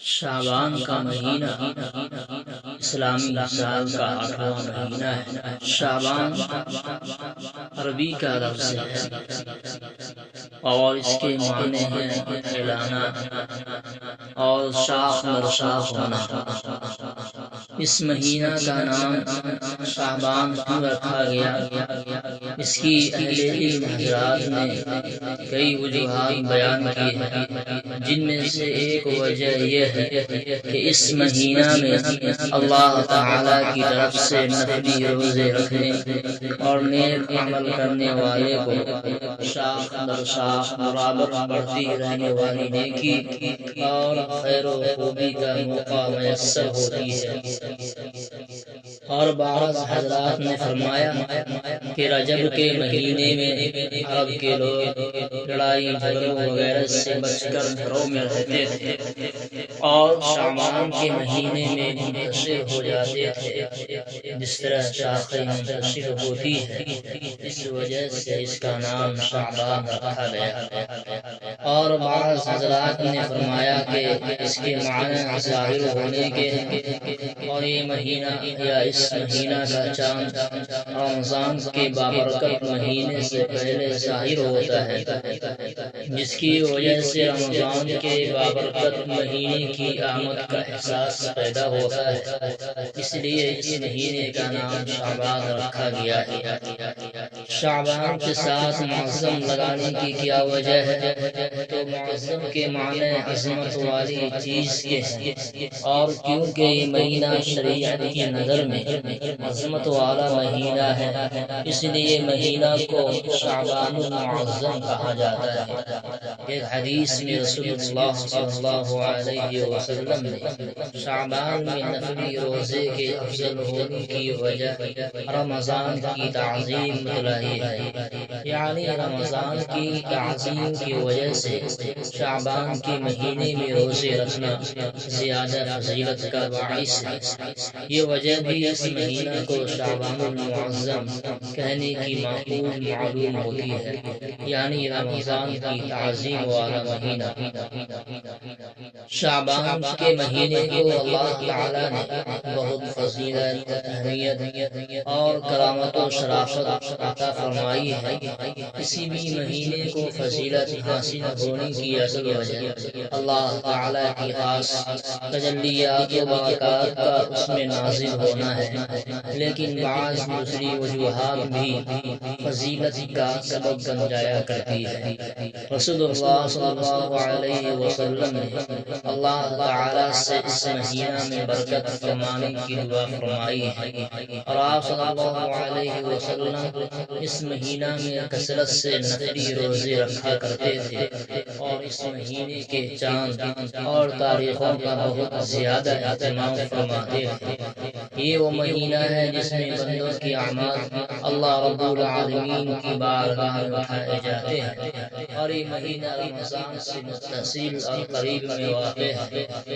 شعبان کا مہینہ اسلامی سال کا 8واں مہینہ ہے۔ شعبان عربی کا لفظ ہے اور اس کے معنی ہیں پھیلانا اور شاخ در شاخ ہونا۔ اس مہینہ کا نام شعبان کیوں رکھا گیا؟ اس کی اہل علم حضرات نے کئی وجوہات بیان کی ہیں، جن میں سے ایک وجہ یہ ہے کہ اس مہینہ میں اللہ تعالی کی طرف سے نفلی روزے رکھنے اور نیک عمل کرنے والے کو شاخ در شاخ برابر بڑھتی رہنے والی نیکی اور خیر و خوبی کا موقع میسر ہوتی ہے۔ اور بعض حضرات نے فرمایا کہ رجب کے مہینے میں عرب کے لوگ لڑائی جھگڑوں وغیرہ سے بچ کر گھروں میں رہتے تھے اور شعبان کے مہینے میں منتشر ہو جاتے تھے، جس طرح شاخیں منتشر ہوتی ہے، اس وجہ سے اس کا نام شعبان رکھا گیا۔ اور بعض حضرات نے فرمایا کہ اس کے معنی ظاہر ہونے کے ہیں اور یہ مہینہ یا اس مہینہ کا چاند رمضان کے بابرکت مہینے سے پہلے ظاہر ہوتا ہے، جس کی وجہ سے رمضان کے بابرکت مہینے کی آمد کا احساس پیدا ہوتا ہے، اس لیے اس مہینے کا نام شعبان رکھا گیا ہے۔ شعبان کے ساتھ معظم لگانے کی کیا وجہ ہے؟ تو معظم کے معنی عظمت والی چیز کے ہیں، اور کیونکہ یہ مہینہ شریعت کی نظر میں عظمت والا مہینہ ہے، اس لیے مہینہ کو شعبان المعظم کہا جاتا ہے۔ ایک حدیث میں رسول اللہ صلی اللہ علیہ وسلم نے شعبان میں نفلی روزے کے افضل ہونے کی وجہ رمضان کی تعظیم بتلائی ہے، یعنی رمضان کی تعظیم کی وجہ سے شعبان کے مہینے میں روزے رکھنا زیادہ فضیلت کا باعث ہے۔ یہ وجہ بھی اس مہینہ کو شعبان المعظم کہنے کی معقول معلوم ہوتی ہے، یعنی رمضان کی تعظیم والا مہینہ۔ شعبان کے مہینے کو اللہ تعالی نے بہت فضیلت، اہمیت اور کرامت و شرافت عطا فرمائی ہے۔ کسی بھی مہینے کو فضیلت حاصل ہونے کی اصل وجہ اللہ تعالی کی خاص تجلیات و برکات کا اس میں نازل ہونا ہے، لیکن بعض دوسری وجوہات بھی فضیلت کا سبب بن جایا کرتی ہے۔ رسول اللہ صلی اللہ علیہ وسلم نے اللہ تعالی سے اس مہینہ میں برکت فرمانے کی دعا فرمائی ہے، اور آپ صلی اللہ علیہ وسلم اس مہینہ میں کثرت سے نفلی روزے رکھا کرتے تھے اور اس مہینے کے چاند اور تاریخوں کا بہت زیادہ اہتمام فرماتے تھے۔ یہ وہ مہینہ ہے جس میں بندوں کی اعمال اللہ رب العالمین کی بارگاہ میں اٹھائے جاتے ہیں، اور یہ مہینہ رمضان سے متصل اور قریب میں واقع ہے،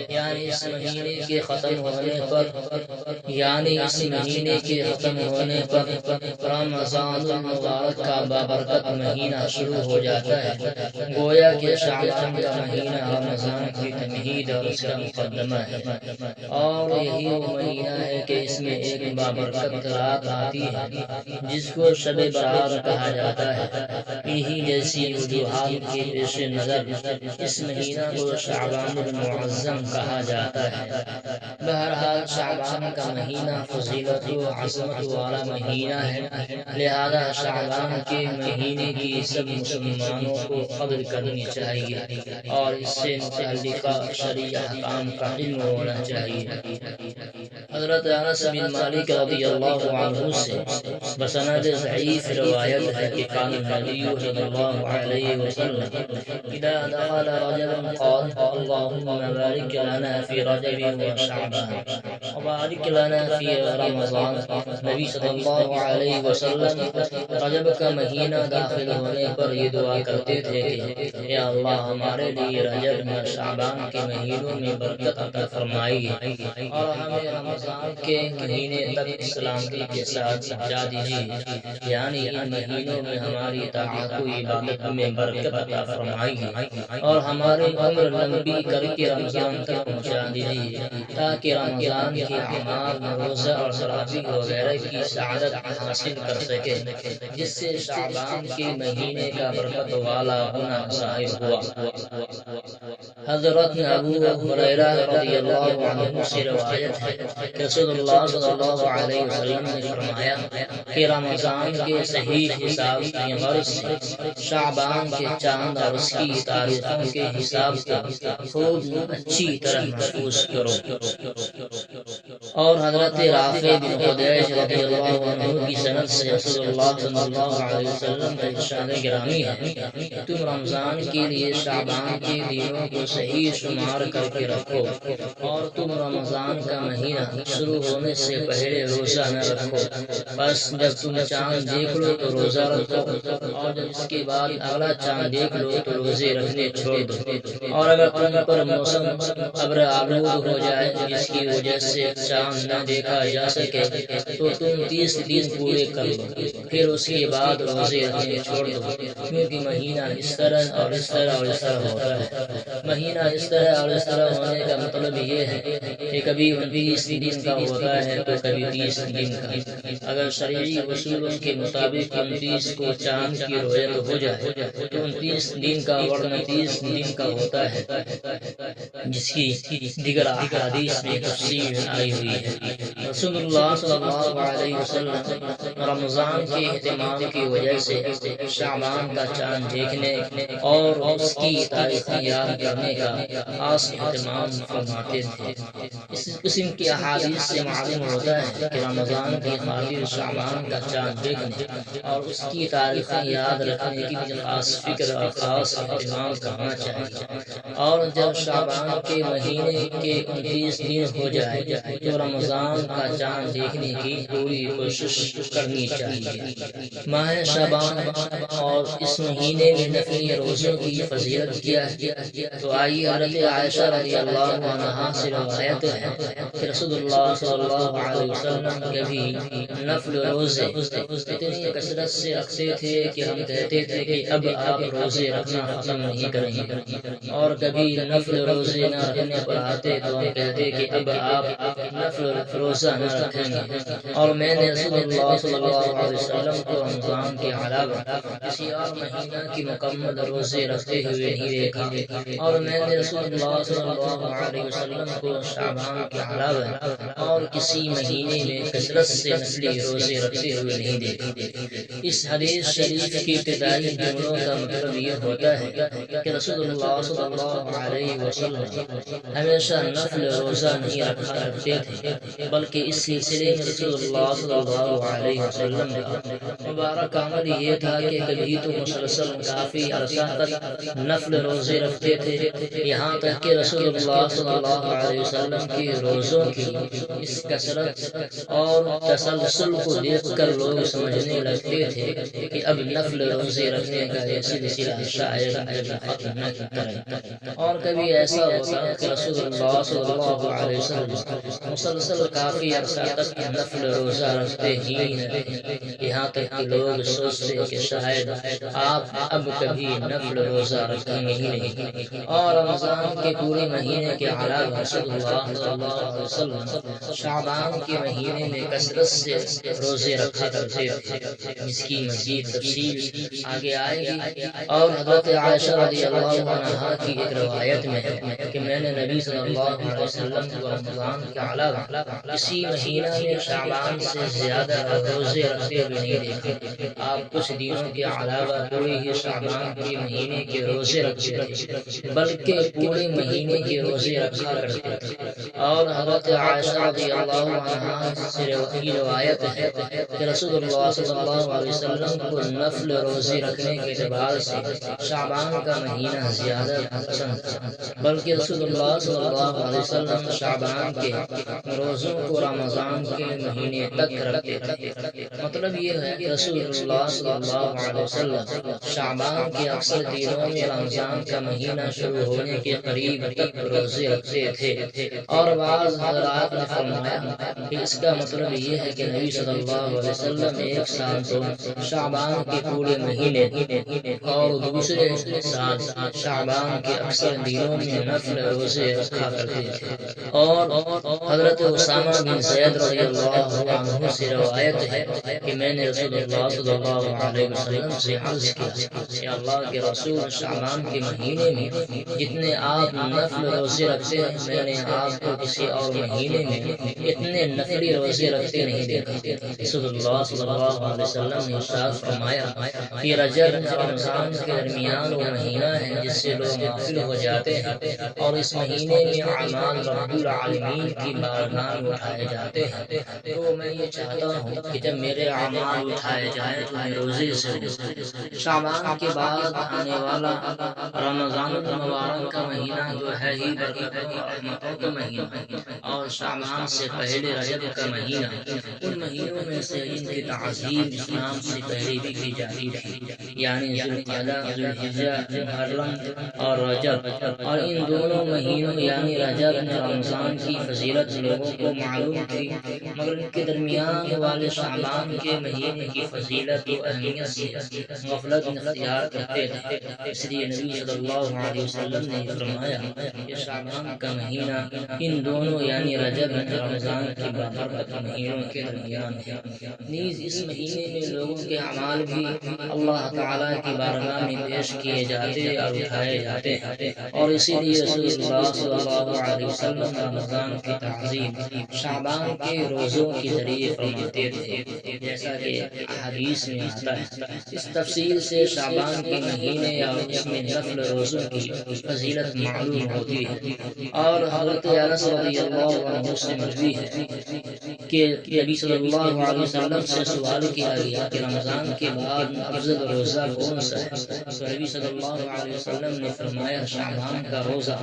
یعنی اس مہینے کے ختم ہونے پر رمضان المبارک کا بابرکت مہینہ شروع ہو جاتا ہے۔ گویا کہ شعبان کا مہینہ رمضان کی تمہید اور اس کا مقدمہ ہے، اور یہی وہ مہینہ ہے کہ اس میں ایک بابرکت رات آتی ہے جس کو شب برات کہا جاتا ہے۔ یہی جیسی وجوہات کے پیش نظر اس مہینہ کو شعبان المعظم کہا جاتا ہے۔ بہرحال شعبان کا مہینہ فضیلت و عظمت والا مہینہ ہے، لہذا شعبان کے مہینے کی سب مسلمانوں کو قدر کرنی چاہیے اور اس سے متعلقہ شرعی احکام کا علم ہونا چاہیے۔ حضرت انس بن مالک رضی اللہ عنہ سے بسند ضعیف روایت ہے کہ قال النبی صلی اللہ علیہ وسلم اذا دخل رجب قال اللهم بارك لنا في رجب وشعبان وبارك لنا في رمضان۔ نبی صلی اللہ علیہ وسلم رجب کا مہینہ داخل ہونے پر یہ دعا کرتے تھے کہ یا اللہ ہمارے لیے رجب اور شعبان کے مہینوں میں برکت عطا فرمائیے اور ہمیں رمضان کے مہینے تک سلامتی کے ساتھ پہنچا دیجیے، یعنی ان مہینوں میں ہماری طاعت و عبادت میں برکت عطا فرمائیے اور ہماری عمر لمبی کر کے رمضان تک پہنچا دی ہے تاکہ رمضان کے اعمال میں روزہ اور تراویح وغیرہ کی سعادت حاصل کر سکے، جس سے شعبان کے مہینے کا برکت والا ہونا ظاہر ہوا۔ حضرت ابو ہریرہ رضی اللہ عنہ سے روایت ہے کہ رسول اللہ صلی اللہ علیہ وسلم نے فرمایا کہ رمضان کے صحیح حساب کی غرض سے شعبان کے چاند اور اس کی تاریخوں کے حساب کو خوب اچھی طرح محفوظ کرو۔ اور حضرت رافع بن خدیج رضی اللہ عنہ کی سند سے رسول اللہ صلی اللہ علیہ وسلم کا ارشاد گرامی ہے، تم رمضان کے لیے شعبان کے دنوں کو صحیح شمار کر کے رکھو، اور تم رمضان کا مہینہ شروع ہونے سے پہلے روزہ نہ رکھو، بس جب تم چاند دیکھ لو تو روزہ رکھو، اور جب اس کے بعد اگلا چاند دیکھ لو تو روزے رکھنے چھوڑ دو، اور اگر تم پر موسم ابر آلود ہو جائے جس کی وجہ سے چاند نہ دیکھا جا سکے تو تم 30 دن پورے کر لو، پھر اس کے بعد روزے رکھنے چھوڑ دو، کیونکہ مہینہ اس طرح اور اس طرح اور اس طرح ہوتا ہے۔ مہینہ اس طرح اور اس طرح ہونے کا مطلب یہ ہے کہ کبھی 29 دن کا ہوتا ہے تو کبھی 30 دن کا۔ اگر شرعی اصولوں کے مطابق 29 کو چاند کی رویت ہو جائے تو 29 دن کا ورنہ 30 دن کا ہوتا ہے، جس کی دیگر احادیث میں تفصیل آئی ہوئی ہے۔ رسول اللہ صلی اللہ علیہ وسلم رمضان کے اہتمام کی وجہ سے شعبان کا چاند دیکھنے اور اس کی تاریخیں یاد کرنے کا خاص اہتمام فرماتے تھے۔ اس قسم کی احادیث سے معلوم ہوتا ہے کہ رمضان کی خاطر شعبان کا چاند دیکھنے اور اس کی تاریخیں یاد رکھنے کی بھی خاص فکر اور خاص اہتمام کرنا چاہیے۔ اور جب شعبان کے مہینے کے 29 دن ہو جائے تو رمضان کا چاند دیکھنے کی پوری کوشش کرنی چاہیے۔ ماہ شعبان اور اس مہینے میں نفلی روزوں کی فضیلت کیا ہے، تو آئیے حضرت عائشہ رضی اللہ عنہا سے روایت ہے کہ رسول اللہ صلی اللہ علیہ وسلم کبھی نفل روزے اتنی کثرت سے رکھتے تھے کہ ہم کہتے تھے کہ اب آپ روزے رکھنا ختم نہیں کریں گے، اور کبھی نفل روزے نہ رکھنے پر آتے تو ہم کہتے کہ اب آپ نفل روزہ نہ رکھیں گے۔ اور میں نے رسول اللہ صلی اللہ علیہ وسلم کو رمضان کے علاوہ کسی اور مہینہ کی مکمل روزے رکھتے ہوئے نہیں دیکھا، اور میں نے رسول اللہ صلی اللہ علیہ وسلم کو شعبان کے علاوہ اور کسی مہینے میں کثرت سے نفلی روزے رکھتے ہوئے نہیں دیکھا۔ اس حدیث شریف کی ابتدائی جملوں کا مطلب یہ ہوتا ہے کہ رسول اللہ صلی اللہ علیہ وسلم ہمیشہ نفل روزہ نہیں رکھا کرتے تھے، بلکہ اس سلسلے میں رسول اللہ صلی اللہ علیہ وسلم کا مبارک عمل یہ تھا کہ کبھی تو مسلسل کافی عرصہ تک نفل روزے رکھتے تھے، یہاں تک کہ رسول اللہ صلی اللہ علیہ وسلم کی روزوں کی اس کثرت اور تسلسل کو دیکھ کر لوگ سمجھنے لگتے تھے کہ اب نفل روزے رکھنے کا یہ سلسلہ شاید ختم نہ کرے۔ اور کبھی ایسا ہوتا کہ رسول اللہ صلی اللہ علیہ وسلم مسلسل کافی عرصہ تک نفل روزہ رکھتے ہی نہیں، یہاں تک کہ لوگ سوچتے کہ شاید آپ اب کبھی نفل روزہ رکھیں گے ہی نہیں۔ اور رمضان کے پورے مہینے کے علاوہ رسول اللہ صلی اللہ علیہ وسلم شعبان کے مہینے میں کثرت سے روزے رکھا کرتے تھے، جس کی مزید تفصیل آگے آئے گی۔ اور حضرت عائشہ رضی اللہ عنہا کی ایک روایت میں ہے کہ میں نے نبی صلی اللہ علیہ وسلم کو رمضان کے علاوہ کسی مہینہ میں شعبان سے زیادہ روزے رکھتے ہوئے نہیں دیکھا۔ آپ کچھ دنوں کے علاوہ پورے ہی شعبان کے مہینے کے روزے رکھتے تھے، بلکہ پورے مہینے کے روزے رکھا کرتے تھے۔ اور حضرت عائشہ رضی اللہ عنہا سے روایت ہے کہ رسول اللہ صلی اللہ علیہ وسلم کو نفل روزے رکھنے کے اعتبار سے شعبان کا مہینہ زیادہ پسند تھا، بلکہ رسول اللہ صلی اللہ علیہ وسلم شعبان کے روزوں کو رمضان کے مہینے تک رکھتے تھے۔ مطلب یہ ہے کہ رسول اللہ صلی اللہ علیہ وسلم شعبان کے اکثر دنوں میں رمضان کا مہینہ شروع ہونے کے قریب تک روزے رکھتے تھے، اور بعض حضرات نے فرمایا کہ اس کا مطلب یہ ہے کہ نبی صلی اللہ علیہ وسلم ایک سال تو شعبان کے پورے مہینے اور دوسرے سال شعبان کے اکثر دنوں میں نفل روزے رکھا کرتے تھے۔ اور حضرت اسامہ بن زید رضی اللہ عنہ سے روایت ہے کہ میں نے رسول اللہ صلی اللہ علیہ وسلم سے عرض کیا کہ اللہ کے رسول، شعبان کے مہینے میں جتنے آپ نفل روزے رکھتے ہیں، میں نے آپ کو کسی اور مہینے میں اتنے نفلی روزے رکھتے نہیں دیکھا۔ رسول اللہ صلی اللہ علیہ وسلم نے ارشاد فرمایا کہ رجب رمضان کے درمیان وہ مہینہ ہے جس سے لوگ غافل ہو جاتے ہیں، اور اس مہینے میں اعمال رب العالمین کی بارگاہ میں اٹھائے جاتے ہیں۔ تو میں یہ چاہتا ہوں کہ جب میرے اعمال اٹھائے جائیں تو میں روزے سے شعبان کے بعد آنے والا رمضان المبارک کا مہینہ جو ہے ہی برکتوں اور رحمتوں کا مہینہ، اور شعبان سے پہلے رجب کا مہینہ ان مہینوں میں سے جن کی تعظیم اسلام سے پہلے بھی کی جاتی تھی، یعنی ذوالقعدہ، ذوالحجہ، محرم اور رجب۔ اور ان دونوں مہینوں یعنی رجب اور رمضان کی فضیلت لوگوں کو معلوم تھی، مگر ان کے درمیان والے شعبان کے مہینے کی فضیلت و اہمیت سے غفلت اختیار کرتے تھے۔ اس لیے نبی صلی اللہ علیہ وسلم نے فرمایا کہ شعبان کا مہینہ ان دونوں یعنی رجب اور رمضان کی بابرکت مہینوں کے درمیان ہے۔ نیز اس مہینے میں لوگوں کے اعمال بھی اللہ تعالیٰ کی بارگاہ میں پیش کیے جاتے اور اٹھائے جاتے ہیں، اور اسی لیے رسول اللہ صلی اللہ علیہ وسلم رمضان کی تعظیم شعبان کے روزوں کے ذریعے فرماتے تھے، جیسا کہ حدیث میں آتا ہے۔ اس تفصیل سے شعبان کے مہینے اور اس میں نفل روزوں کی فضیلت معلوم ہوتی ہے۔ اور حضرت انس رضی اللہ عنہ سے مروی ہے کہ نبی صلی اللہ علیہ وسلم سے سوال کیا گیا کہ رمضان کے بعد افضل روزہ کون سا ہے؟ تو نبی صلی اللہ علیہ وسلم نے فرمایا شعبان کا روزہ،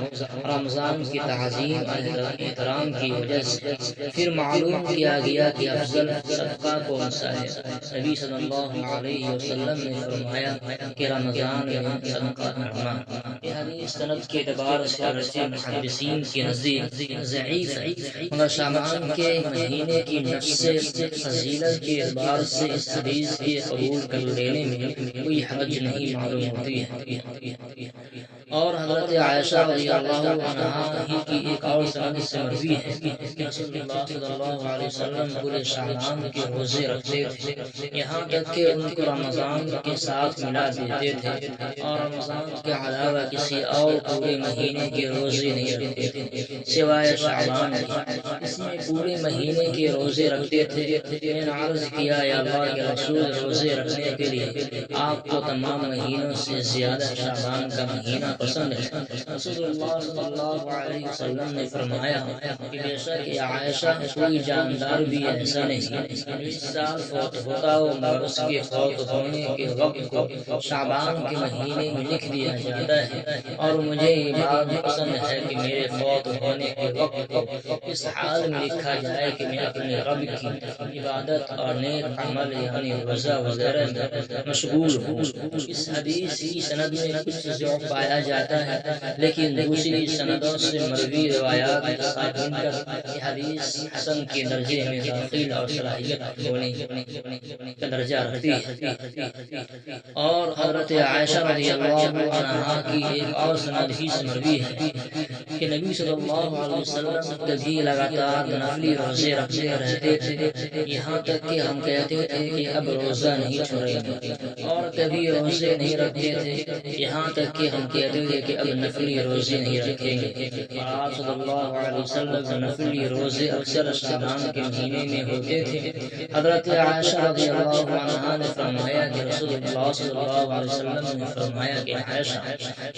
رمضان کی تعظیم اور احترام کی وجہ سے۔ پھر معلوم کیا گیا کہ افضل صدقہ کون سا ہے؟ نبی صلی اللہ علیہ وسلم نے فرمایا کہ رمضان میں صدقہ کرنا۔ یہ حدیث سند کے اعتبار سے اگرچہ محدثین کے نزدیک ضعیف ہے، مگر شعبان کے مہینے کی نفس فضیلت کے اعتبار سے اس حدیث کے قبول کر لینے میں کوئی حرج نہیں معلوم ہوتی ہے۔ اور حضرت عائشہ رضی اللہ عنہا ہی کی ایک اور سند سے مروی ہے کہ رسول اللہ صلی اللہ علیہ وسلم پورے شعبان کے روزے رکھتے تھے، یہاں تک کہ ان کو رمضان کے ساتھ ملا دیتے تھے، اور رمضان کے علاوہ کسی اور پورے مہینے کے روزے نہیں رکھتے تھے سوائے شعبان کے۔ اس میں پورے مہینے کے روزے رکھتے تھے۔ میں نے عرض کیا یا اللہ کے رسول، روزے رکھنے کے لیے آپ کو تمام مہینوں سے زیادہ شعبان کا مہینہ پسند ہے؟ رسول اللہ صلی اللہ علیہ وسلم نے فرمایا کہ بے شک عائشہ کوئی جاندار بھی ایسا نہیں 20 سال فوت ہوتا ہو مگر اس کے فوت ہونے کے وقت کو شعبان کے مہینے میں لکھ دیا جاتا ہے، اور مجھے یہ بات پسند ہے کہ میرے فوت ہونے کے وقت کو اس حال میں لکھا جائے کہ میں اپنے رب کی عبادت اور نیک عمل یعنی روزہ وغیرہ میں مشغول ہوں۔ اس حدیث کی سند میں کچھ ضعف پایا جاتا ہے، لیکن دوسری سندوں سے مروی روایات یہ حدیث حسن کے درجے میں داخل اور صلاحیت ہونے کا درجہ رکھتی ہے۔ اور حضرت عائشہ رضی اللہ عنہا کی ایک اور سند ہی سے مروی ہے کہ نبی صلی اللہ علیہ وسلم کبھی لگاتار نفلی روزے رکھتے رہتے تھے، یہاں تک کہ ہم کہتے تھے کہ اب روزہ نہیں چھوڑیں گے، اور کبھی روزے نہیں رکھتے تھے، یہاں تک کہ ہم کہتے تھے کہ اب نفلی روزے نہیں رکھیں گے۔ اور آپ صلی اللہ علیہ وسلم نفلی روزے اکثر شعبان کے مہینے میں ہوتے تھے۔ حضرت عائشہ رضی اللہ عنہا نے فرمایا کہ رسول اللہ صلی اللہ علیہ وسلم نے فرمایا کہ عائشہ،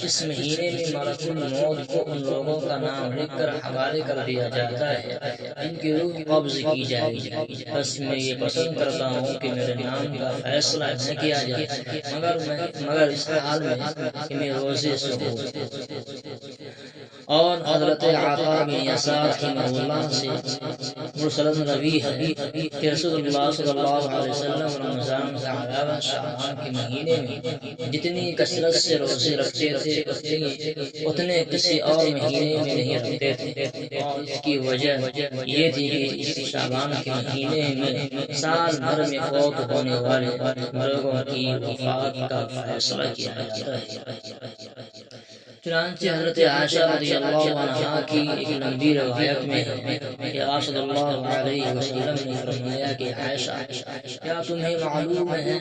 اس مہینے میں ملک الموت کو ان لوگوں کا نام لکھ کر حوالے کر دیا جاتا ہے ان کی روح قبض کی جائے گی، بس میں یہ پسند کرتا ہوں کہ میرے نام کا فیصلہ نہ کیا جائے مگر اس حال میں کہ میں روزے سے ہوں۔ اور حضرت عطا بن یسار رحمہ اللہ سے مرسل روی ہے کہ رسول اللہ صلی اللہ علیہ وسلم رمضان کے علاوہ شعبان کے مہینے میں جتنی کثرت سے روزے رکھتے تھے اتنے کسی اور مہینے میں نہیں رکھتے تھے، اور اس کی وجہ یہ تھی کہ اس شعبان کے مہینے میں سال بھر میں فوت ہونے والے لوگوں کی وفات کا فیصلہ کیا جاتا ہے۔ چنانچہ حضرت عائشہ رضی اللہ عنہا کی ایک لمبی روایت میں ہے کہ آپ صلی اللہ علیہ وسلم نے فرمایا کہ عائشہ، کیا تمہیں معلوم ہے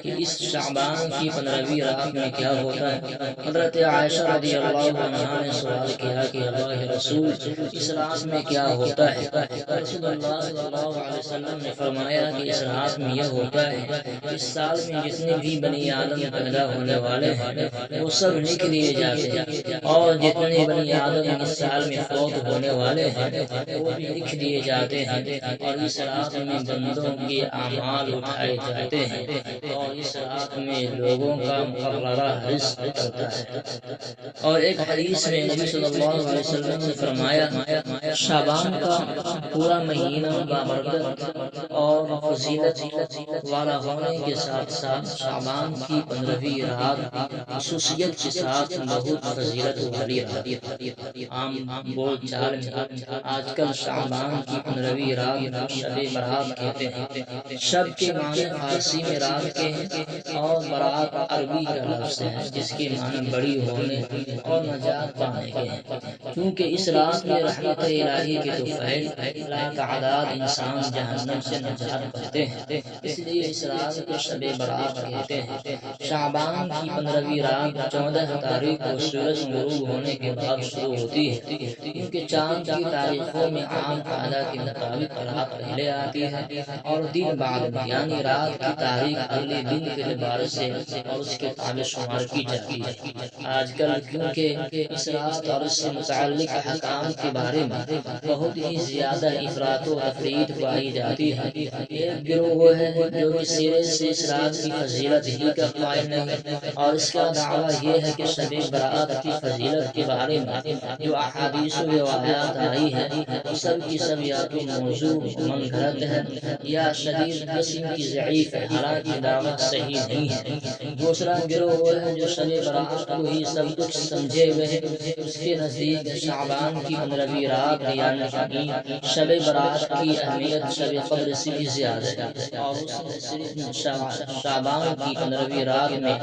کہ اس شعبان کی 15ویں رات میں کیا ہوتا ہے؟ حضرت عائشہ رضی اللہ عنہا نے سوال کیا کہ اللہ کے رسول، اس رات میں کیا ہوتا ہے؟ رسول اللہ صلی اللہ علیہ وسلم نے فرمایا کہ اس رات میں یہ ہوتا ہے، اس سال میں جتنے بھی بنی آدم پیدا ہونے والے ہیں وہ سب لکھ لیے جاتے ہیں، اور جتنے بنی آدم اس سال میں فوت ہونے والے ہیں وہ بھی لکھ دیے جاتے ہیں، اور اس رات میں بندوں کے اعمال اٹھائے جاتے ہیں، اور اس رات میں لوگوں کا مقررہ رزق چلتا ہے۔ اور ایک حدیث میں نبی صلی اللہ علیہ وسلم نے فرمایا، شعبان کا پورا مہینہ بابرکت اور فضیلت والا ہونے کے ساتھ ساتھ شعبان کی 15ویں رات خصوصیت کے ساتھ بہت فضیلت والی رات۔ عام بول چال میں آج کل شعبان کی 15ویں رات شب برات کہتے ہیں۔ شب کے معنی فارسی میں رات کے ہیں، اور برات عربی کا لفظ ہے جس کے معنی بڑی ہونے اور نجات پانے کے ہیں، کیونکہ اس رات میں رحمت الہی کے طفیل لاتعداد انسان جہنم سے نجات پاتے ہیں، اس لیے اس رات کو شب برات کہتے ہیں۔ شعبان کی 15ویں رات 14 تاریخ کو سورج غروب ہونے کے بعد شروع ہوتی ہے، کیونکہ چاند کی تاریخوں میں عام قاعدہ کے مطابق رات پہلے آتی ہے اور دن بعد، یعنی رات کی تاریخ اگلے دن کے اعتبار سے اور اس کے تابع شمار کی جاتی ہے۔ آج کل کیونکہ اس رات اور اس سے متعلق احکام کے بارے میں بہت ہی زیادہ افراط و تفرید پائی جاتی ہے، ایک گروہ وہ ہے جو کہ سرے سے اس رات کی فضیلت ہی کا قائل نہیں، اور اس کا دعویٰ یہ ہے کہ شب برات کی فضیلت کے بارے میں جو احادیث و روایات آئی ہے وہ سب کی سب یا تو موضوع من گھڑت ہے یا شدید قسم کی ضعیف ہے، حالانکہ دعویٰ صحیح نہیں ہے۔ دوسرا گروہ وہ ہے جو شب برات کو ہی سب کچھ سمجھے ہوئے ہیں، اس کے نزدیک شعبان کی 15ویں رات یعنی شب برات کی اہمیت شب قدر سے بھی زیادہ ہے، اور اس نے صرف شعبان کی 15ویں رات میں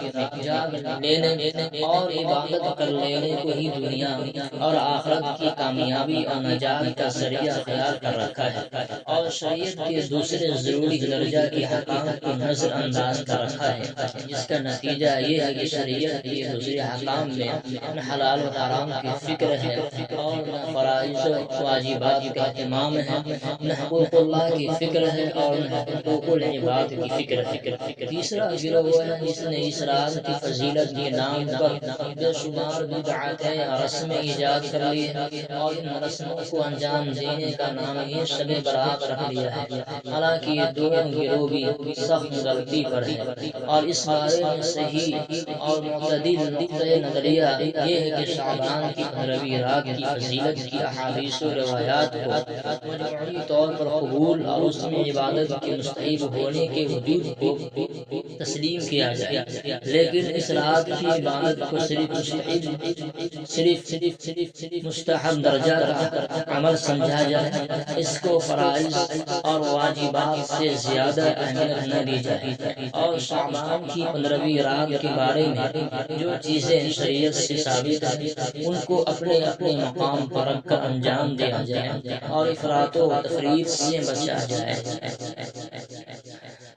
جاگ لینے اور عبادت کر لینے کو ہی دنیا اور آخرت کی کامیابی اور نجات کا ذریعہ خیال کر رکھا ہے، اور شریعت کے دوسرے ضروری درجہ کے حکام کو نظر انداز کر رکھا ہے، جس کا نتیجہ یہ ہے کہ شریعت کے دوسرے حکام میں نہ حلال و حرام کی فکر ہے، اور نہ فرائض و واجبات کا اہتمام ہے، نہ حقوق اللہ کی فکر ہے، اور نہ حقوق العباد کی فکر ہے۔ تیسرا گروہ ہے جس نے اس رات کی فضیلت کے نام پر بے شمار بدعتیں اور رسمیں ایجاد کر لی ہے، اور ان رسموں کو انجام دینے کا نام ہی شب برات رکھ لیا ہے، حالانکہ یہ دونوں گروہ بھی سخت غلطی پر ہے، اور اس بارے میں صحیح اور معتدل نقطۂ نظریہ یہ ہے کہ شعبان کی 15ویں رات کی فضیلت کی احادیث و روایات کو مجموعی طور پر قبول اور اس میں عبادت کے مستحب ہونے کے وجود کو تسلیم کیا جائے، لیکن اس رات کی عبادت کو صرف مستحب درجہ کا عمل سمجھا جائے، اس کو فرائض اور واجبات سے زیادہ اہمیت نہ دی جائے، اور شعبان کی 15ویں رات کے بارے میں جو چیزیں شریعت سے ثابت ہیں ان کو اپنے اپنے مقام پر رکھ کر انجام دیا جائے، اور افراط و تفرید سے بچا جائے۔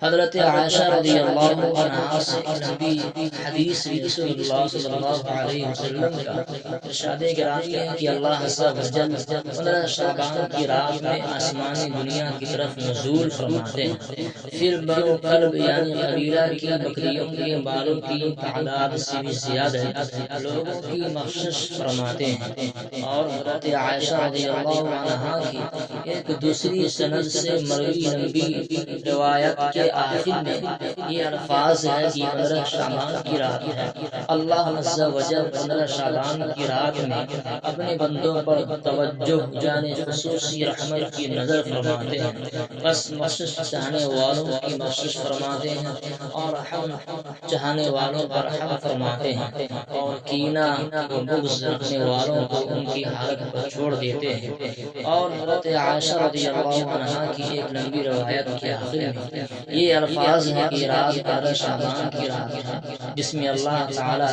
حضرت عائشہ رضی اللہ عنہا سے لمبی حدیث رسول اللہ صلی اللہ علیہ وسلم کا ارشاد گرامی ہے کہ اللہ عز و جل 15 شعبان کی رات میں آسمانی دنیا کی طرف نزول فرماتے ہیں، پھر بنو کلب یعنی قبیلہ کی بکریوں کے بالوں کی تعداد سے بھی زیادہ لوگوں کی بخشش فرماتے ہیں، اور حضرت عائشہ رضی اللہ عنہا کی ایک دوسری سند سے مروی لمبی روایت کے آخر میں یہ الفاظ ہے کہ 15 شعبان کی رات ہے۔ اللہ عز و جل 15 شعبان کی رات میں اپنے بندوں پر توجہ یعنی خصوصی رحمت کی نظر فرماتے ہیں، بس بخشش چاہنے والوں کی بخشش فرماتے ہیں اور رحم چاہنے والوں پر رحم فرماتے ہیں، اور کینہ و بغض رکھنے والوں کو ان کی حالت پر چھوڑ دیتے ہیں۔ اور حضرت عائشہ رضی اللہ عنہا کی ایک لمبی روایت کے آخر میں یہ الفاظ ہیں کہ رات 15 شعبان کی رات ہے جس میں اللہ تعالی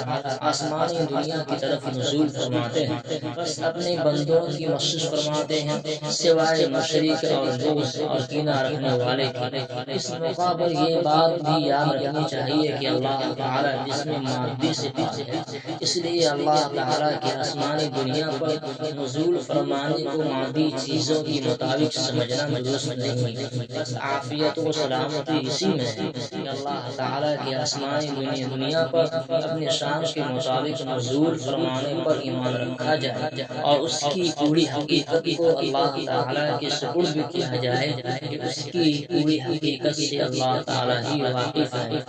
آسمانی دنیا کی طرف نزول فرماتے ہیں، بس اپنے بندوں کی بخشش فرماتے ہیں سوائے مشرک اور بغض اور کینہ رکھنے والے کی۔ اس موقع پر یہ بات بھی یاد رکھنی چاہیے کہ اللہ تعالی جسم مادی سے پاک ہے، اس لیے اللہ تعالی کے آسمانی دنیا پر نزول فرمانے کو مادی چیزوں کے مطابق سمجھنا درست نہیں، بس عافیت و سلامتی اسی میں ہے کہ اللہ تعالی کے آسمانی دنیا پر اپنے شان کے مطابق نزول فرمانے پر ایمان رکھا جائے اور اس کی پوری حقیقت کو اللہ تعالی کے سپرد کیا جائے کہ اس کی پوری حقیقت سے اللہ تعالی ہی واقف ہے۔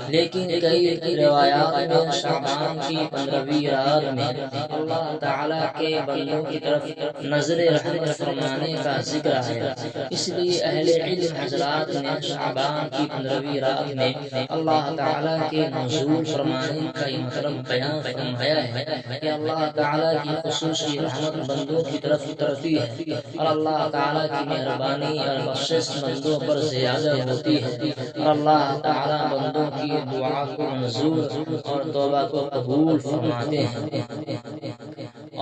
لیکن کئی روایات میں شعبان کی 15ویں رات میں اللہ تعالی کے بندوں کی طرف نظر رحمت فرمانے کا ذکر ہے، اس لیے اہل علم حضرات نے شعبان کی 15ویں رات میں اللہ تعالی کے نزول فرمانے کا یہ مطلب بیان فرمایا ہے کہ اللہ تعالی کی خصوصی رحمت بندوں کی طرف اترتی ہے اور اللہ تعالی کی مہربانی اور بخشش بندوں پر زیادہ ہوتی ہے، اور اللہ تعالی بندوں کی دعا کو منظور اور توبہ کو قبول فرماتے ہیں۔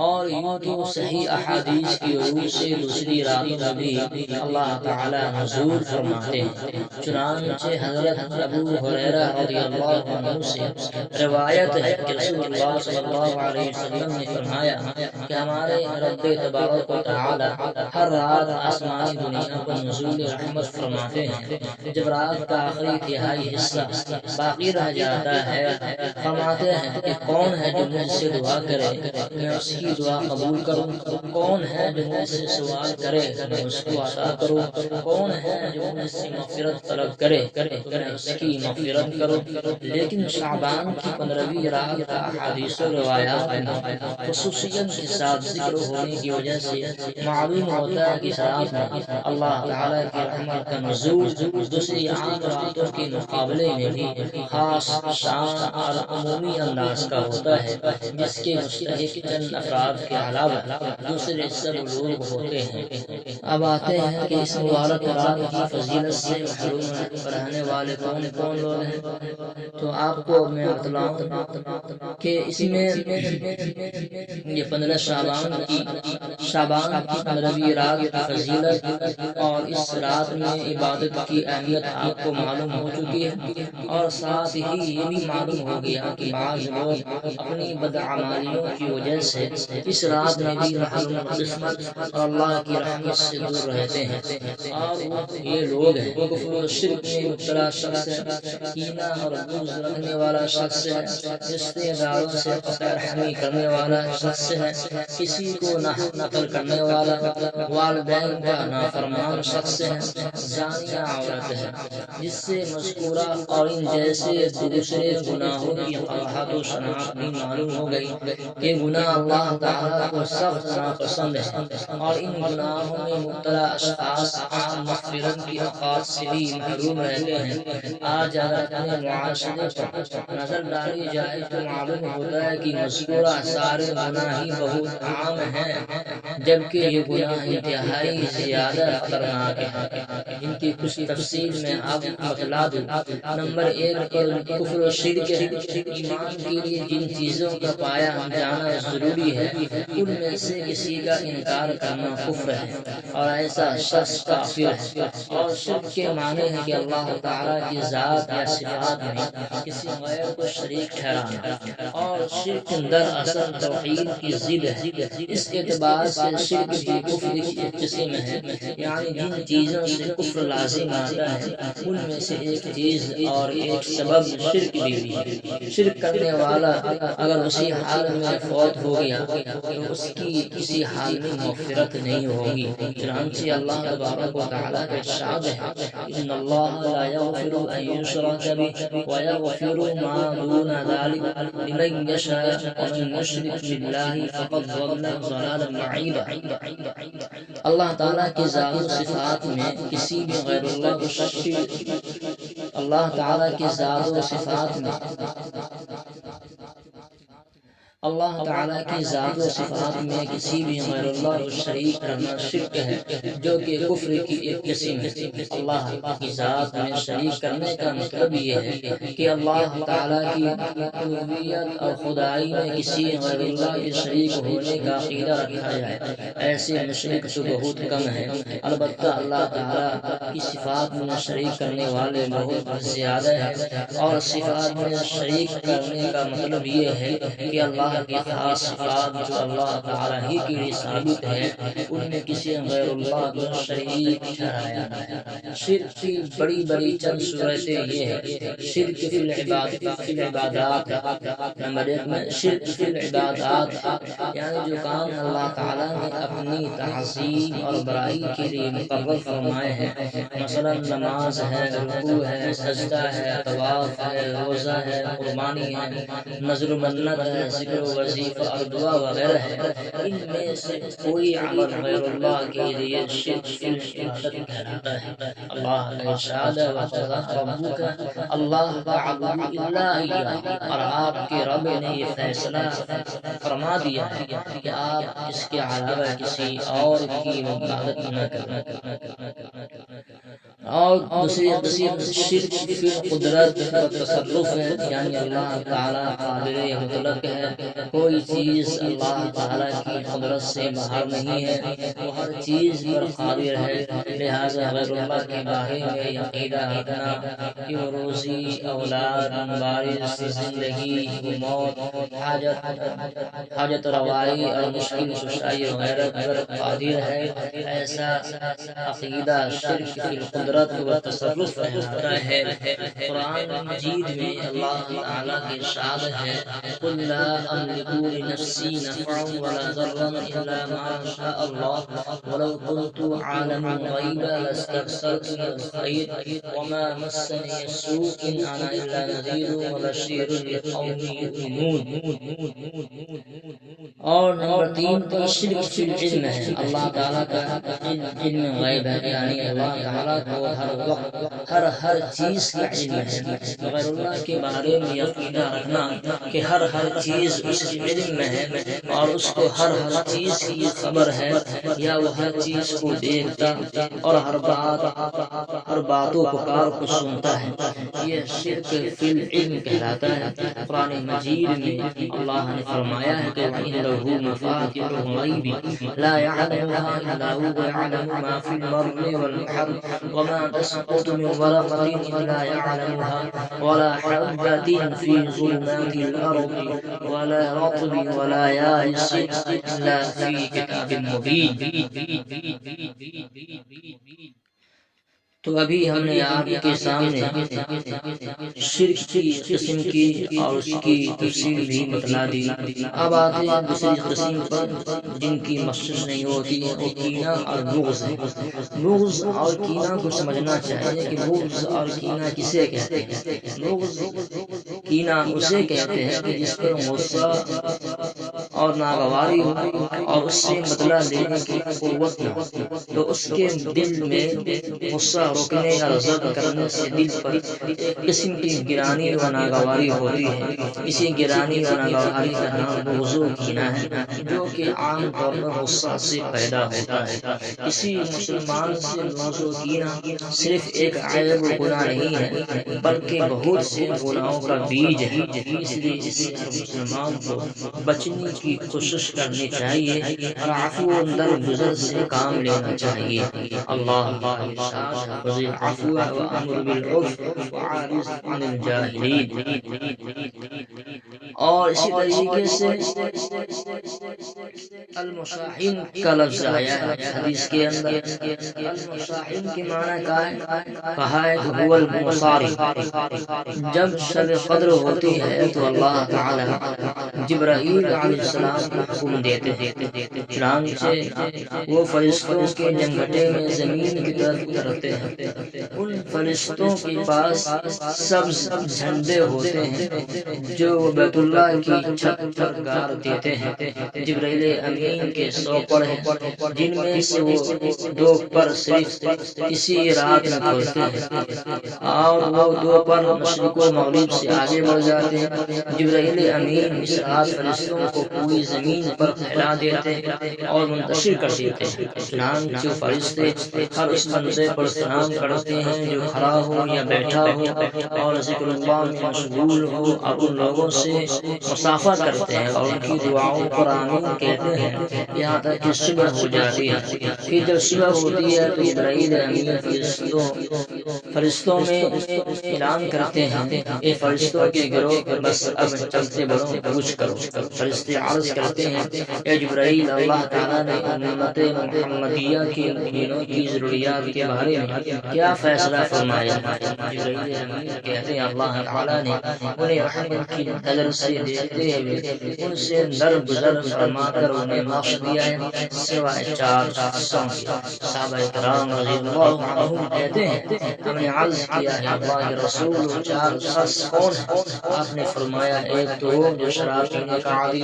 اور یوں تو صحیح احادیث کی روح سے دوسری راتوں میں بھی اللہ تعالی نزول فرماتے ہیں، چنانچہ حضرت ابو ہریرہ رضی اللہ عنہ سے روایت ہے کہ رسول اللہ صلی اللہ علیہ وسلم نے فرمایا کہ ہمارے رب تبارک و تعالی ہر رات آسمانی دنیا پر نزول رحمت فرماتے ہیں، جب رات کا آخری تہائی حصہ باقی رہ جاتا ہے فرماتے ہیں کہ کون ہے جو مجھ سے دعا کرے میں اس کی دعا قبول کروں، کون ہے جو مجھ سے سوال کرے میں اس کو عطا کروں، کون ہے جو مجھ سے مغفرت طلب کرے تو میں اس کی مغفرت کروں۔ لیکن شعبان کی 15ویں رات کا احادیث و روایات میں خصوصیت کے ساتھ ذکر ہونے کی وجہ سے معلوم ہوتا ہے کہ اس رات میں اللہ تعالی کی رحمت کا نزول دوسری عام راتوں کے مقابلے میں بھی خاص شان اور عمومی انداز کا ہوتا ہے، جس کے مستحق چند افراد کے علاوہ دوسرے سب لوگ ہوتے ہیں۔ اب آتے ہیں کہ اس مبارک رات کی فضیلت سے محروم رہنے والے کون کون لوگ ہیں، تو آپ کو میں بتلاؤں کہ اس میں یہ 15 شعبان کی 15ویں رات کی فضیلت اور اس رات میں عبادت کی اہمیت آپ کو معلوم ہو چکی ہے، اور ساتھ ہی یہ بھی معلوم ہو گیا کہ بعض لوگ اپنی بدعمالیوں کی وجہ سے اس رات میں بھی محروم قسمت اور اللہ کی رحمت سے دور رہتے ہیں، اور یہ لوگ ہیں کفر و شرک میں مبتلا شخص ہے، کینہ اور بغض رکھنے والا شخص ہے، رشتے داروں سے قطع رحمی کرنے والا شخص ہے، کسی کو ناحق قتل کرنے والا، والدین کا نافرمان شخص ہے، زانیہ عورت ہے، جس سے مذکورہ اور ان جیسے دوسرے گناہوں کی قباحت و شناخت بھی معلوم ہو گئی کہ گناہ اللہ تعالیٰ کو سخت ناپسند ہے، اور ان گناہوں میں مبتلا اشخاص عام مغفرت کی اوقات سے بھی محروم رہتے ہیں۔ آج اگر اپنے معاشرے پر نظر ڈالی جائے تو معلوم ہوتا ہے کہ مذکورہ سارے گناہ ہی بہت عام ہیں، جبکہ یہ گناہ انتہائی زیادہ خطرناک ہیں، جن کی کچھ تفصیل میں آپ بتلا دوں۔ نمبر 1 کفر و شرک ہے۔ ایمان کے لیے جن چیزوں کا پایا جانا ضروری ہے ان میں سے کسی کا انکار کرنا کفر ہے اور ایسا شخص کافر ہے، اور شرک کے معنی ہے کہ اللہ تعالیٰ کی ذات یا صفات میں کسی غیر کو شریک ٹھہرانا، اور شرک دراصل توحید کی ضد ہے۔ اس اعتبار سے سے شرک بھی کفر کی ایک قسم ہے، یعنی جن چیزوں سے کفر لازم آتا ہے ان میں سے ایک چیز اور ایک سبب شرک بھی ہے۔ شرک کرنے والا اگر اسی حال میں فوت ہو گیا تو اس کی کسی حال میں مغفرت نہیں ہوگی، چنانچہ اللہ تبارک و تعالیٰ کا ارشاد ہے ان اللہ لا یغفر ان یشرک بہ ویغفر ما دون ذلک لمن یشاء ومن یشرک باللہ فقد ضل ضلالا بعیدا۔ اللہ تعالیٰ کی ذات و صفات میں کسی بھی غیر اللہ کو اللہ تعالیٰ کی ذات و صفات میں اللہ تعالیٰ کی ذات و صفات میں کسی بھی غیر اللہ کو شریک کرنا شرک ہے، جو کہ کفر کی ایک قسم ہے۔ اللہ کی ذات میں شریک کرنے کا مطلب یہ ہے کہ اللہ تعالیٰ کی ربوبیت اور خدائی میں کسی غیر اللہ کے شریک ہونے کا عقیدہ رکھا جائے۔ ایسے مشرک تو بہت کم ہیں، البتہ اللہ تعالیٰ کی صفات میں شریک کرنے والے بہت زیادہ ہیں، اور صفات میں شریک کرنے کا مطلب یہ ہے کہ اللہ کی خاص صفات جو اللہ تعالیٰ ہی کے لیے ثابت ہے ان میں کسی غیر اللہ کو شریک ٹھہرایا ہے۔ شرک کی بڑی بڑی چند صورتیں یہ ہے۔ شرک فی العبادات، نمبر 1 میں شرک فی العبادات، یعنی جو کام اللہ تعالیٰ نے اپنی تعظیم اور بڑائی کے لیے مقرر فرمائے ہیں، مثلا نماز ہے، رکوع ہے، سجدہ ہے، طواف ہے، روزہ ہے، قربانی ہے، نذر و منت ہے، ذکر و وظیفہ اور دعا وغیرہ ہے، ان میں سے کوئی عمل غیر اللہ کے لیے شرک فی العبادت کہلاتا ہے۔ اللہ کا ارشاد ہے وَقَضَىٰ رَبُّكَ أَلَّا تَعْبُدُوا إِلَّا إِيَّاهُ، اور آپ کے رب نے یہ فیصلہ فرما دیا ہے کہ آپ اس کے علاوہ کسی اور کی عبادت نہ کریں۔ اور دوسری قسم شرک فی القدرت و تصرف ہے، یعنی اللہ تعالیٰ قادر مطلق ہے، کوئی چیز اللہ تعالیٰ کی قدرت سے باہر نہیں ہے، وہ ہر چیز پر قادر ہے، لہذا غیر اللہ کے بارے میں عقیدہ رکھنا کہ وہ روزی، اولاد، بارش، زندگی، موت، حاجت روائی اور مشکل کشائی وغیرہ پر قادر ہے، ایسا عقیدہ شرک فی القدرت و تصرف کہلاتا ہے۔ قرآن مجید میں اللہ تعالیٰ کے ارشاد ہے قُلْ لَا أَمْلِكُ لِنَفْسِي نَفْعًا وَلَا ضَرًّا إِلَّا مَا شَاءَ اللَّهُ وَلَوْ كُنْتُ أَعْلَمُ الْغَيْبَ لَاسْتَكْثَرْتُ مِنَ الْخَيْرِ وَمَا مَسَّنِيَ السُّوءُ إِنْ أَنَا إِلَّا نَذِيرٌ وَبَشِيرٌ لِقَوْمٍ يُؤْمِنُونَ۔ اور نمبر 3 پر شرک فی العلم ہے، اللہ تعالیٰ کا علم غیب ہے، یعنی اللہ تعالیٰ کو ہر چیز کا علم ہے۔ غیر اللہ کے بارے میں عقیدہ رکھنا کہ ہر چیز اس کے علم میں ہے اور اس کو ہر چیز کی خبر ہے، یا وہ ہر چیز کو دیکھتا اور ہر بات و پکار کو سنتا ہے، یہ شرک فی العلم کہلاتا ہے۔ قرآن مجید میں اللہ نے فرمایا ہے کہ وَإِنَّهُ مَفَاتِحُ الْغَيْبِ لَا يَعْلَمُهَا إِلَّا هُوَ يَعْلَمُ مَا فِي الْبَرِّ وَالْبَحْرِ وَمَا تَسْقُطُ مِنْ وَرَقَةٍ إِلَّا يَعْلَمُهَا وَلَا حَبَّةٍ فِي ظُلُمَاتِ الْأَرْضِ وَلَا رَطْبٍ وَلَا يَابِسٍ إِلَّا فِي كِتَابٍ مُبِينٍ۔ تو ابھی ہم نے آپ کے سامنے شرک کی قسم کی اور اس کی تفصیل بھی بتلا دی۔ اب آتے ہیں دوسری قسم پر جن کی مخصوص نہیں ہوتی ہے، وہ کینہ اور بغض ہے۔ بغض اور کینہ کو سمجھنا چاہیے کہ بغض اور کینہ کسے کہتے ہیں۔ بغض کینہ اسے کہتے ہیں کہ جس پر غصہ اور ناگواری ہو اور اس سے بدلہ لینے کی قوت نہ ہو، تو اس کے دل میں غصہ روکنے یا ضبط کرنے سے دل پر ایک قسم کی گرانی و ناگواری ہوتی ہے۔ اسی گرانی و ناگواری کا نام بغض و کینہ ہے، جو کہ عام طور پر غصہ سے پیدا ہوتا ہے۔ کسی مسلمان سے بغض و کینہ صرف ایک عیب و گناہ نہیں ہے، بلکہ بہت سے گناہوں کا بیج ہے، اس لیے اس سے ہر مسلمان کو بچنے کی کوشش کرنی چاہیے اور عفو و درگزر سے کام لینا چاہیے۔ اللہ خذ العفو وامر بالعرف وعارض عن الجاہلین۔ اور اسی طریقے سے المشاحین کا لفظ آیا ہے حدیث کے اندر. المشاحین کے معنی کہا ہے کہ هو المصارف. جب شب قدر ہوتی ہے تو اللہ تعالی جبرائیل علیہ السلام کو حکم دیتے ہیں، چنانچہ وہ فرشتوں کے جمگھٹے میں زمین کی طرف اترتے ہیں. ان فرشتوں کے پاس سبز جھنڈے ہوتے ہیں جو وہ بیت اللہ کی چھت پر گاڑ دیتے ہیں. جبرائیل امین کے 100 پر ہیں جن میں سے وہ 2 پر صرف اسی رات میں کھولتے ہیں اور وہ 2 پر مشرق و مغرب سے آگے بڑھ جاتے ہیں. جبرائیل امین اس رات فرشتوں کو پوری زمین پر پھیلا دیتے ہیں اور منتشر کر دیتے ہیں. چنانچہ فرشتے ہر اس بندے پر سلام کرتے ہیں جو کھڑا ہو یا بیٹھا ہو اور ذکر اللہ میں مشغول ہو، اور ان لوگوں سے مصافحہ کرتے ہیں اور ان کی دعاؤں پر آمین کہتے ہیں یہاں تک کہ صبح ہو جاتی ہے. پھر جب صبح ہوتی ہے تو جبرائیل امین فرشتوں میں اعلان کرتے ہیں اے فرشتوں کے گروہ، بس اب چلتے بڑھو، کچھ کرو. فرشتے عرض کرتے ہیں اے جبرائیل، اللہ تعالیٰ نے امت محمدیہ کے مؤمنوں کی ضروریات کے بارے میں کیا فیصلہ فرمایا؟ جبرائیل امین کہتے ہیں اللہ تعالیٰ نے انہیں رحمت کی نظر سے دیکھتے ہوئے ان سے درگزر فرما کر انہیں بخش دیا ہے سوائے 4 شخصوں کے. صحابہ کرام رضی اللہ عنہم کہتے ہیں ہم نے عرض کیا ہے اللہ کے رسول 4 شخص کون ہیں؟ آپ نے فرمایا ایک تو وہ جو شراب پینے کا عادی،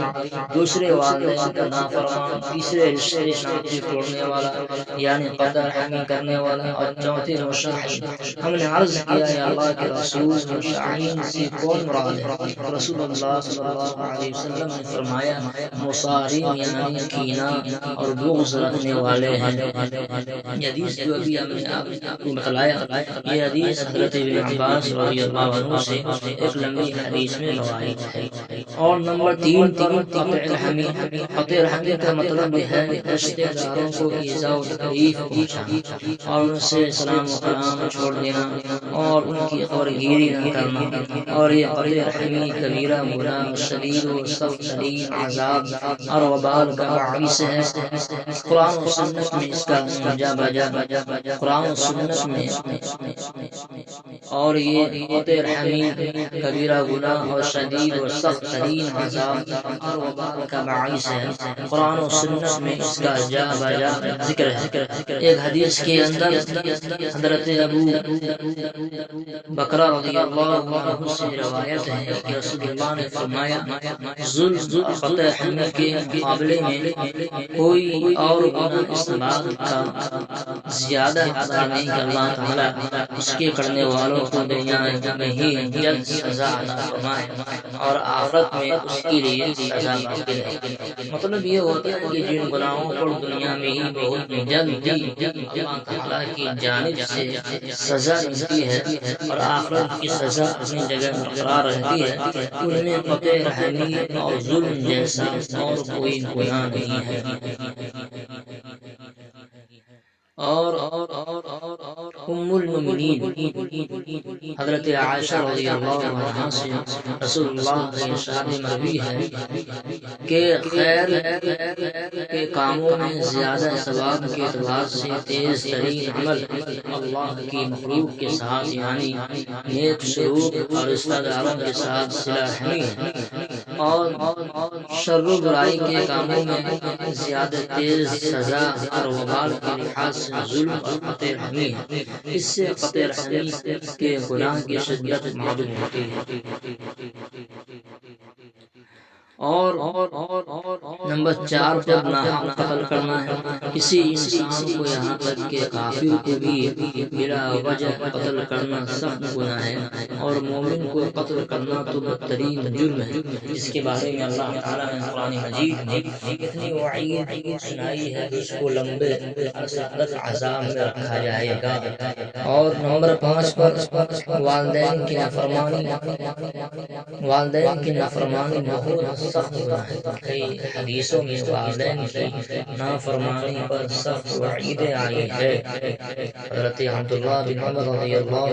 دوسرے والدین کا نافرمان، تیسرے رشتے ناطے توڑنے والا یعنی قطع رحمی کرنے والا، اور چوتھے مشاحین. ہم نے عرض کیا ہے اللہ کے رسول مشاحین سے کون مراد ہے؟ رسول اللہ صلی اللہ علیہ وسلم نے فرمایا مصارین یعنی کینہ اور بغض رکھنے والے ہیں. یہ حدیث جو ابھی ہم نے آپ کو بتلایا، یہ حدیث حضرت ابن عباس رضی اللہ عنہ سے ایک لمبی حدیث میں روایت ہے. اور نمبر 3 قطع الرحمی. قطع الرحمی کا مطلب یہ ہے کہ رشتے داروں کو ایذا و تکلیف پہنچانا اور ان سے سلام و کلام چھوڑ دینا اور ان کی خبرگیری نہ کرنا. اور یہ قطع الرحمی کبیرہ گناہ شدید و سخت ترین عذاب اور وبال کا باعث ہے. قرآن و سنت میں اس کا جا بجا قرآن و سنت میں اور یہ قطع الرحمی کبیرہ گناہ اور شدید و سخت ترین عذاب اور وبال کا باعث ہے. قرآن و سنت میں اس کا جا بجا ذکر ہے. ایک حدیث کے اندر حضرت ابو بکرہ رضی اللہ عنہ سے روایت ہے کہ رسول اللہ نے فرمایا ظلم قطع الرحمی کے مقابلے میں کوئی اور گناہ اس بات کا زیادہ ادا نہیں کہ اللہ تعالیٰ اس کے کرنے والوں کو دنیا میں ہی جلد سزا عطا فرمائے اور آخرت میں اس کے لیے سزا باقی رہے. مطلب یہ ہوتا ہے کہ جن گناہوں پر دنیا میں ہی بہت جلد اللہ تعالیٰ کی جانب سے سزا ملتی ہے اور آخرت کی سزا اپنی جگہ برقرار رہتی ہے، ان میں قطع رحمی اور ظلم جیسا اور کوئی گناہ نہیں ہے. اور ام المؤمنین حضرت عائشہ رضی اللہ عنہا سے رسول اللہ کی ارشاد مروی ہے کہ خیر کے کاموں میں زیادہ ثواب کے اعتبار سے تیز ترین عمل اللہ کی مخلوق کے ساتھ یعنی نیک سلوک اور رشتہ داروں کے ساتھ صلہ رحمی ہے، اور شر و برائی کے کاموں میں زیادہ تیز سزا اور وبال کے لحاظ سے ظلم اور قطع رحمی ہے. اس سے قطع رحمی کے گناہ کی شدت معلوم ہوتی ہے. اور نمبر 4 پر ناحق قتل کرنا ہے. کسی انسان کو یہاں تک کہ کافر کو بھی بلا وجہ قتل کرنا سخت گناہ ہے، اور مومن کو قتل کرنا تو بدترین جرم ہے، جس کے بارے میں اللہ تعالیٰ نے قرآن مجید میں اتنی وعید سنائی ہے اس کو لمبے عرصہ تک عذاب میں رکھا جائے گا. اور نمبر 5 پر والدین کی نافرمانی بہت سخت گناہ ہے۔ کئی حدیثوں میں والدین کی نافرمانی پر سخت وعیدیں آئی ہے۔ حضرت عبداللہ بن عمر رضی اللہ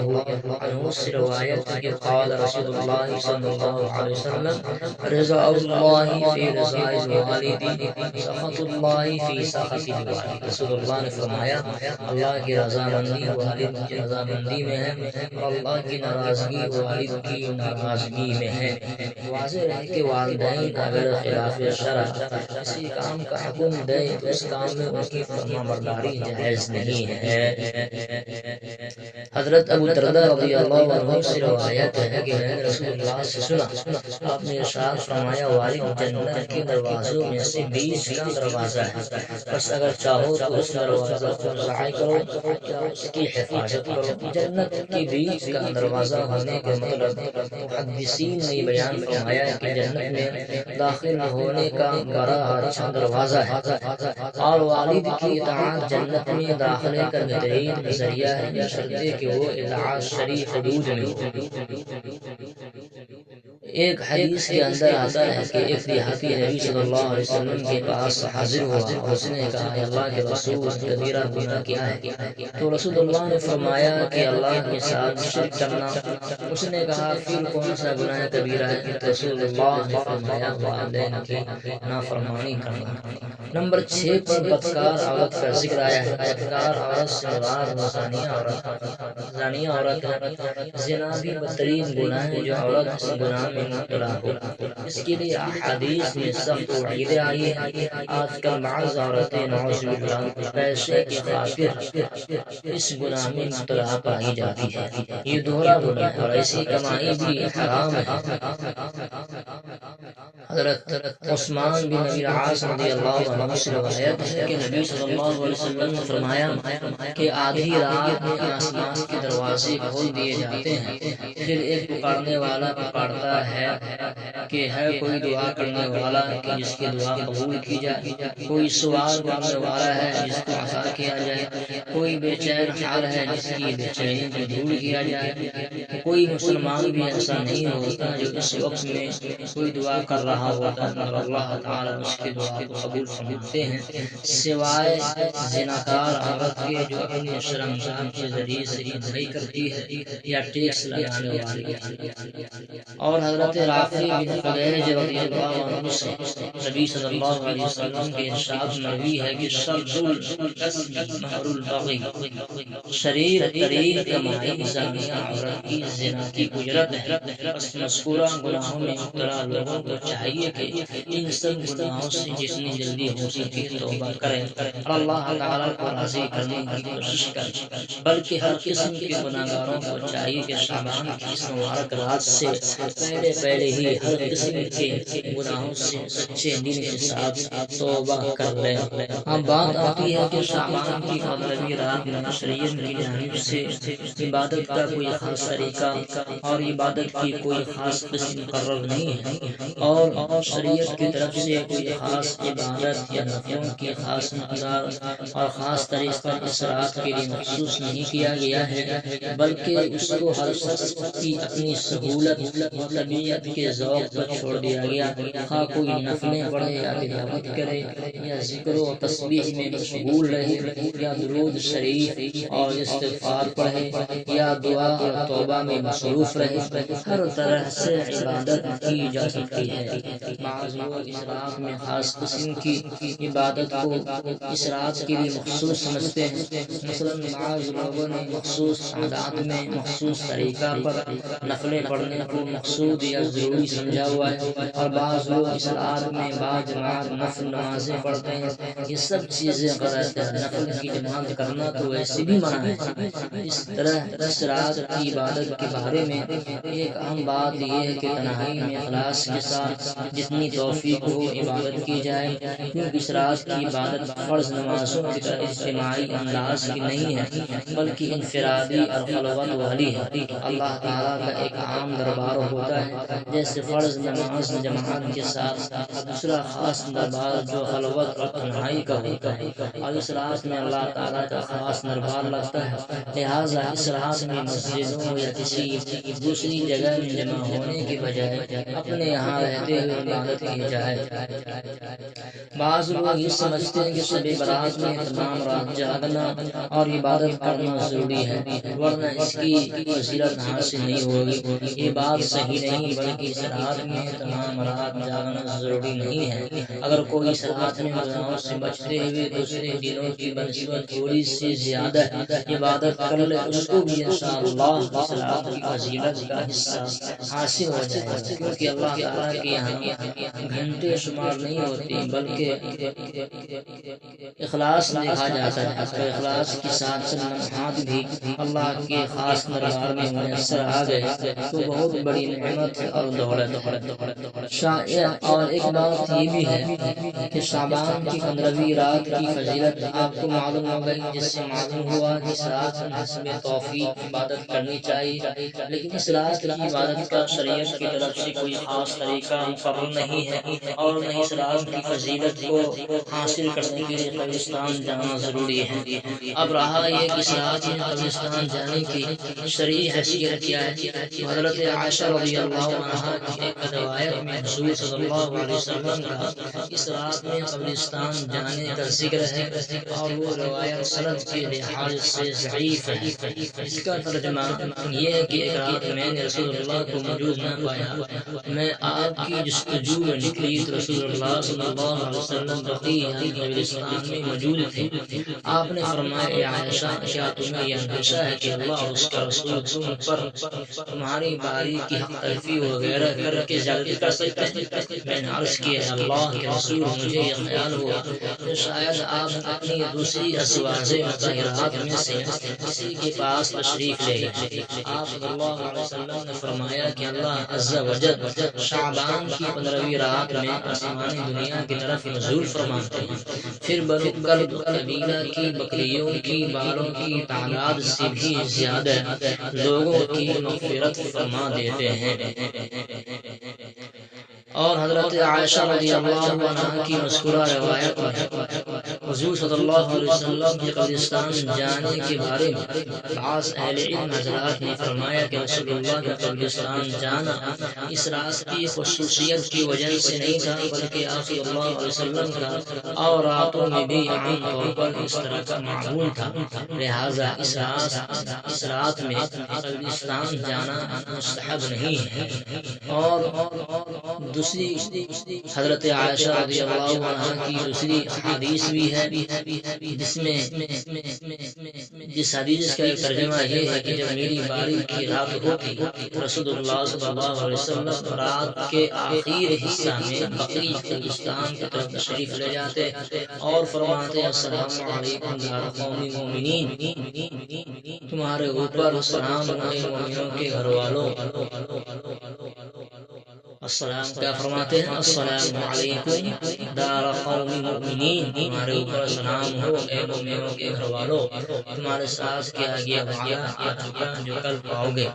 عنہ سے روایت ہے کہ قال رسول اللہ صلی اللہ علیہ وسلم رضا اللہ فی رضا الوالد سخط اللہ فی سخط الوالد۔ رسول اللہ نے فرمایا اللہ کی رضامندی والد کی رضامندی میں ہے اور اللہ کی ناراضگی والد کی ناراضگی میں ہے۔ واضح ہے کہ والدین اگر خلاف شرع کسی کام کا حکم دے تو اس کام میں ان کی فرما برداری جائز نہیں ہے۔ حضرت ابو درداء رضی اللہ عنہ سے روایت ہے کہ میں نے رسول اللہ سے سنا، آپ نے ارشاد فرمایا والد جنت کے دروازوں میں سے 20 کا دروازہ ہے، بس اگر چاہو تو اس دروازہ کو ضائع کرو یا اس کی حفاظت کرو۔ جنت کے 20 کا دروازہ ہونے کا مطلب محدثین نے بیان فرمایا کہ جنت میں داخل ہونے کا بڑا اچھا دروازہ ہے اور والد کی اطاعت جنت میں داخلے کا بہترین ذریعہ ہے، بشرطے کہ وہ اطاعت شریع حدود میں ہو۔ ایک حدیث کے اندر آتا ہے کہ ایک دیہاتی نبی صلی اللہ علیہ وسلم کے پاس حاضر ہوا اور اس نے کہا اللہ کے رسول کبیرہ گناہ کیا ہے؟ تو رسول اللہ نے فرمایا کہ اللہ کے ساتھ شرک کرنا۔ اس نے کہا پھر کون سا گناہ کبیرہ ہے؟ تو رسول اللہ نے فرمایا والدین کی نافرمانی کرنا۔ نمبر 6 پر بدکار عورت کا ذکر آیا ہے۔ بدکار عورت سے مراد زانیہ عورت ہے۔ زنا بھی بدترین گناہ ہے جو عورت اس گناہ میں مبتلا ہو، اس کے لیے احادیث میں سخت وعیدیں آئی ہیں۔ آج کل بعض عورتیں نعوذ باللہ پیسے کی خاطر اس گناہ میں مبتلا پائی جاتی ہے۔ یہ دوہرا گناہ ہے اور ایسی کمائی بھی حرام ہے۔ حضرت عثمان بن ابی العاص رضی اللہ عنہ سے روایت ہے کہ نبی صلی اللہ علیہ وسلم نے فرمایا کہ آدھی رات میں آسمان کے دروازے کھول دیے جاتے ہیں، پھر ایک پکارنے والا پکارتا ہے کہ ہے کوئی دعا کرنے والا کہ جس کی دعا قبول کی جائے، کوئی سوال کرنے والا ہے جس کو عطا کیا جائے، کوئی بے چین حال ہے جس کی بے چینی کو دور کیا جائے۔ کوئی مسلمان بھی ایسا نہیں ہوتا جو اس وقت میں کوئی دعا کر رہا ہوتا مگر اللہ تعالیٰ اس کی دعا کو قبول فرماتے ہیں، سوائے زناکار عورت کے جو اپنے شرمگاہ کے ذریعے سے کمائی کرتی ہے یا ٹیکس لگانے والی۔ اور حضرت رافع بن خدیج رضی اللہ عنہ سے نبی صلی اللہ علیہ وسلم کے ارشاد مروی ہے کہ شر الکسب مہر البغی، شریر ترین کمائی زانیہ عورت کی زنا کی اجرت ہے۔ بس مذکورہ گناہوں میں مبتلا لوگوں کو چاہیے کہ ان سب گناہوں سے جتنی جلدی ہو سکے توبہ کریں اور اللہ تعالیٰ کو راضی کرنے کی کوشش کریں، بلکہ ہر قسم کے گناہگاروں کو چاہیے کہ شعبان کی اس مبارک رات سے پہلے ہی ہر قسم کے گناہوں سے سچے دل کے ساتھ توبہ کر لیں۔ اب بات آتی ہے کہ شعبان کی 15ویں رات میں شریعت کی جانب سے عبادت کا کوئی خاص طریقہ اور عبادت کی کوئی خاص قسم مقرر نہیں ہے اور شریعت کی طرف سے کوئی خاص عبادت یا نفلوں کی خاص مقدار اور خاص طریقہ اس رات کے لیے مخصوص نہیں کیا گیا ہے، بلکہ اس کو ہر شخص کی اپنی سہولت اور طبیعت کے ذوق پر چھوڑ دیا گیا۔ خواہ کوئی نفلیں پڑھے یا تلاوت کرے یا ذکر و تسبیح میں مشغول رہے یا درود شریف اور استغفار پڑھے یا دعا اور توبہ میں مصروف رہے، ہر طرح سے عبادت کی جا سکتی ہے۔ بعض لوگ اس رات میں خاص قسم کی عبادت کو اس رات کے لیے مخصوص سمجھتے ہیں، مثلا بعض لوگوں نے مخصوص عادات میں مخصوص طریقہ پر نفلیں پڑھنے کو مقصود یا ضروری سمجھا ہوا ہے، اور بعض لوگ اس رات میں باجماعت نفل نمازیں پڑھتے ہیں۔ یہ سب چیزیں غلط ہیں۔ نفل کی جماعت کرنا تو ویسے بھی منع ہے۔ اس طرح اس رات کی عبادت کے بارے میں ایک اہم بات یہ ہے کہ تنہائی میں اخلاص کے ساتھ جتنی توفیق ہو عبادت کی جائے، کیونکہ اس رات کی عبادت فرض نمازوں کی طرح اجتماعی انداز کی نہیں ہے بلکہ انفرادی اور خلوت والی ہے۔ اللہ تعالیٰ کا ایک عام دربار ہوتا ہے جیسے فرض نماز جماعت کے ساتھ، دوسرا خاص دربار جو خلوت اور تنہائی کا ہوتا ہے، اور اس رات میں اللہ تعالیٰ کا خاص دربار لگتا ہے۔ لہٰذا اس رات میں مسجدوں یا کسی دوسری جگہ میں جمع ہونے کے بجائے اپنے یہاں رہتے ہوئے عبادت کی جائے۔ بعض لوگ یہ سمجھتے ہیں کہ شب برات میں تمام رات جاگنا اور عبادت کرنا ضروری ہے، ورنہ اس کی فضیلت حاصل نہیں ہوگی۔ یہ بات صحیح نہیں، بلکہ اس رات میں تمام رات جاگنا ضروری نہیں ہے۔ اگر کوئی اس رات میں گناہوں سے بچتے ہوئے دوسرے دنوں کی بنسبت تھوڑی سی زیادہ عبادت کر لے، اس کو بھی انشاءاللہ اس رات کی فضیلت کا حصہ حاصل ہو جائے گا، کیونکہ اللہ تعالیٰ کے یہاں گھنٹے شمار نہیں ہوتے بلکہ اخلاص دیکھا جاتا ہے۔ تو اخلاص کے ساتھ لمحات بھی اللہ کے خاص دربار میں میسر آ گئے تو بہت بڑی نعمت اور دولت۔ اور ایک بات یہ بھی ہے کہ شعبان کی 15ویں رات کی فضیلت آپ کو معلوم ہو گئی، جس سے معلوم ہوا کہ اس رات میں حسب توفیق عبادت کرنی چاہیے، لیکن اس رات کی عبادت کا شریعت کی طرف سے کوئی خاص طریقہ مقرر نہیں ہے، اور نہ اس رات کی فضیلت کو حاصل کرنے کے لیے قبرستان جانا ضروری ہے۔ اب رہا یہ کہ اس رات میں قبرستان جانے کی شرعی حیثیت کیا ہے، تو حضرت عائشہ رضی اللہ عنہا کی ایک روایت میں حضور صلی اللہ علیہ وسلم کا اس رات میں قبرستان جانے کا ذکر ہے، اور وہ روایت سند کے لحاظ سے ضعیف ہے۔ اس کا ترجمہ یہ ہے کہ ایک رات میں نے رسول اللہ کو موجود نہ پایا، میں آپ کی جستجو میں نکلی تو رسول اللہ صلی اللہ علیہ وسلم بقیع قبرستان میں موجود تھے۔ آپ نے فرمایا، اے عائشہ، کیا تمہیں یہ اندیشہ ہے کہ اللہ اور اس کا رسول تم پر تمہاری باری کی حق تلفی وغیرہ کر کے زیادتی کر سکتے ہیں؟ میں نے عرض کیا، اللہ کے رسول، مجھے یہ خیال ہوا کہ شاید آپ اپنی دوسری ازواج مطہرات میں سے کسی کے پاس تشریف لے گئے۔ آپ صلی اللہ علیہ وسلم نے فرمایا کہ اللہ عز و جل شعبان کی 15ویں رات میں آسمانی دنیا کی طرف نزول فرماتے ہیں، پھر بنو کلب قبیلہ کی بکریوں کی بالوں کی تعداد سے بھی زیادہ لوگوں کی مغفرت فرما دیتے ہیں۔ اور حضرت عائشہ رضی اللہ عنہا کی مذکورہ روایت میں حضور صلی اللہ علیہ وسلم کے قبرستان جانے کے بارے میں بعض اہل علم حضرات نے فرمایا کہ رسول اللہ کا قبرستان جانا اس رات کی خصوصیت کی وجہ سے نہیں تھا، بلکہ آپ صلی اللہ علیہ وسلم کا اور راتوں میں بھی عام طور پر اس طرح کا معمول تھا، لہذا اس رات میں قبرستان جانا مستحب نہیں ہے۔ اور دوسری حضرت عائشہ رضی اللہ عنہا کی دوسری حدیث بھی ہے، جس حدیث کا ترجمہ یہ ہے کہ جب میری باری کی رات ہوتی، رسول اللہ صلی اللہ علیہ وسلم رات کے آخری حصہ میں بقیع قبرستان کی طرف تشریف لے جاتے اور فرماتے، السلام علیکم دار قوم مومنین، تمہارے اوپر سلام اے مومنوں کے گھر والوں۔ السلام کیا فرماتے ہیں؟ السلام علیکم دار قوم مومنین، تمہارے اوپر سلام ہو اے مومنوں کے گھر والوں، تمہارے ساتھ کیا گیا وعدہ آ چکا جو کل پاؤ گے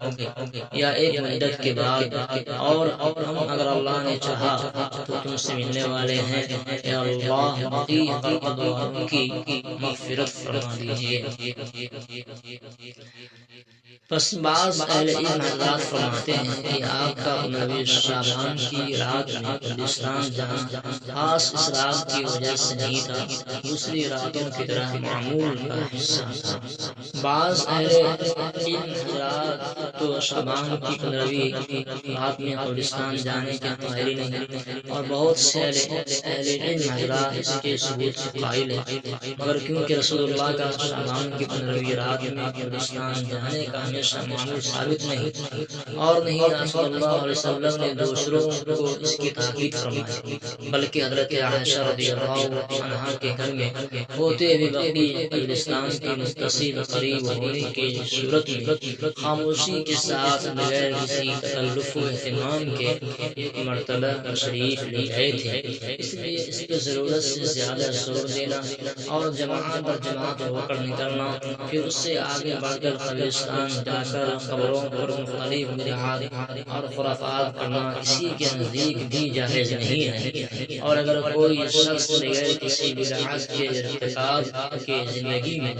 یا ایک مدت کے بعد، اور ہم اگر اللہ نے چاہا تو تم سے ملنے والے ہیں، اے اللہ بقیع کی دعاؤں کی مغفرت فرما دیجیے۔ بس بعض اہل علم حضرات فرماتے ہیں کہ آپ کا 15ویں شعبان کی رات میں قبرستان جانا خاص اس رات کی وجہ سے نہیں تھا، دوسری راتوں کی طرح معمول کا حصہ تھا۔ بعض اہل علم حضرات تو شعبان کی 15ویں رات میں قبرستان جانے کے قائل نہیں، اور بہت سے اہل علم حضرات اس کے ثبوت سے قائل ہیں، مگر کیونکہ رسول اللہ کا شعبان کی 15ویں رات میں قبرستان جانے کا ہمیشہ معمول ثابت نہیں، اور نہیں صلی اللہ علیہ وسلم نے دوسروں کو اس کی تاکید فرمائی، بلکہ حضرت عائشہ رضی اللہ عنہا کے گھر میں ہوتے ہوئے بقیع قبرستان کی متصل قریب ہونے کی صورت میں خاموشی کے ساتھ بغیر کسی تکلف و اہتمام کے ایک مرتبہ تشریف لے گئے تھے۔ اس لیے اس پہ ضرورت سے زیادہ زور دینا اور جماعت در جماعت ہو کر نکلنا، پھر اس سے آگے بڑھ کر قبرستان مٹا کر قبروں پر مختلف بدعات اور خرافات کرنا کسی کے نزدیک بھی جائز نہیں ہے، اور اگر کوئی شخص بغیر کسی بدعت کے ارتکاب کے زندگی میں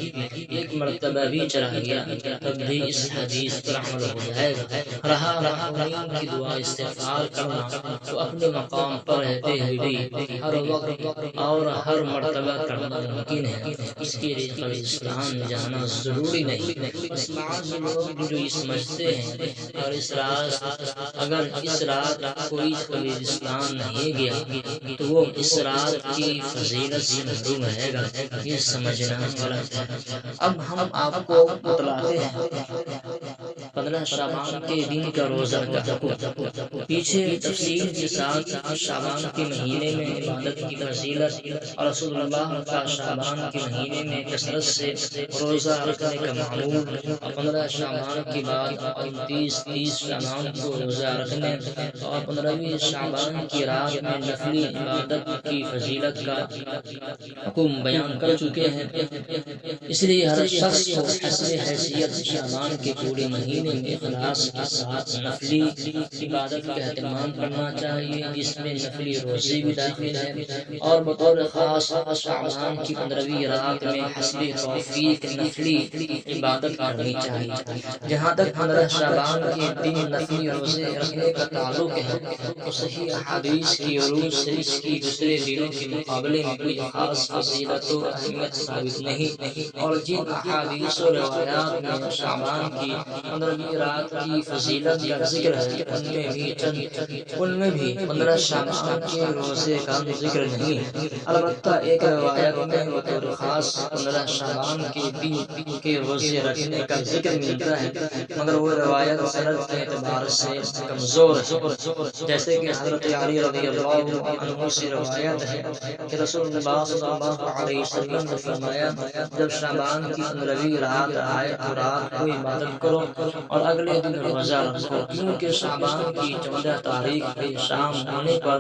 ایک مرتبہ بھی چلا گیا تب بھی اس حدیث پر عمل ہو جائے گا۔ رہا مرحومین کی دعا استغفار کرنا تو اپنے مقام پر رہتے ہوئے بھی ہر وقت اور ہر مرتبہ کرنا ممکن ہے، اس کے لیے قبرستان جانا ضروری نہیں۔ بس بعض لوگ جو یہ سمجھتے ہیں اور اگر اس رات کوئی قبرستان نہیں گیا تو وہ اس رات کی فضیلت سے محروم رہے گا، یہ سمجھنا غلط ہے۔ اب ہم آپ کو بتلاتے ہیں 15 شعبان کے دن کا روزہ کا حکم۔ پیچھے تفصیل کے ساتھ شعبان کے مہینے میں عبادت کی فضیلت اور رسول اللہ کا شعبان کے مہینے میں کثرت سے روزہ رکھنے کا معمول، اور 15 شعبان کے بعد 29-30 شعبان کو روزہ رکھنے اور 15ویں شعبان کی رات میں نفلی عبادت کی فضیلت کا حکم بیان کر چکے ہیں۔ اس لیے ہر شخص کو حسب حیثیت شعبان کے پورے مہینے میں اخلاص کے ساتھ نفلی عبادت کا اہتمام کرنا چاہیے، جس میں نفلی روزے بھی داخل ہے، اور بطور خاص شعبان کی 15ویں رات میں حسب توفیق نفلی عبادت کرنی چاہیے۔ جہاں تک 15 شعبان کے دن نفلی روزے رکھنے کا تعلق ہے تو صحیح احادیث کی عروج سے اس کی دوسرے دنوں کے مقابلے میں کوئی خاص فضیلت و اہمیت ثابت نہیں، اور جن احادیث و روایات میں شعبان کی 15ویں رات کی فضیلت کا ذکر ہے ان میں بھی 15 شعبان کے روزے کا ذکر نہیں ہے۔ البتہ ایک روایت میں بطور خاص 15 شعبان کے دن کے روزے رکھنے کا ذکر ملتا ہے، مگر وہ روایت سند کے اعتبار سے کمزور ہے، جیسے کہ حضرت علی رضی اللہ عنہ سے روایت ہے کہ رسول اللہ صلی اللہ علیہ وسلم نے فرمایا، جب شعبان کی 15ویں رات آئے تو رات کو عبادت کرو اور اگلے دن روزہ رکھو، کیونکہ شعبان کی 14 تاریخ کے شام ہونے پر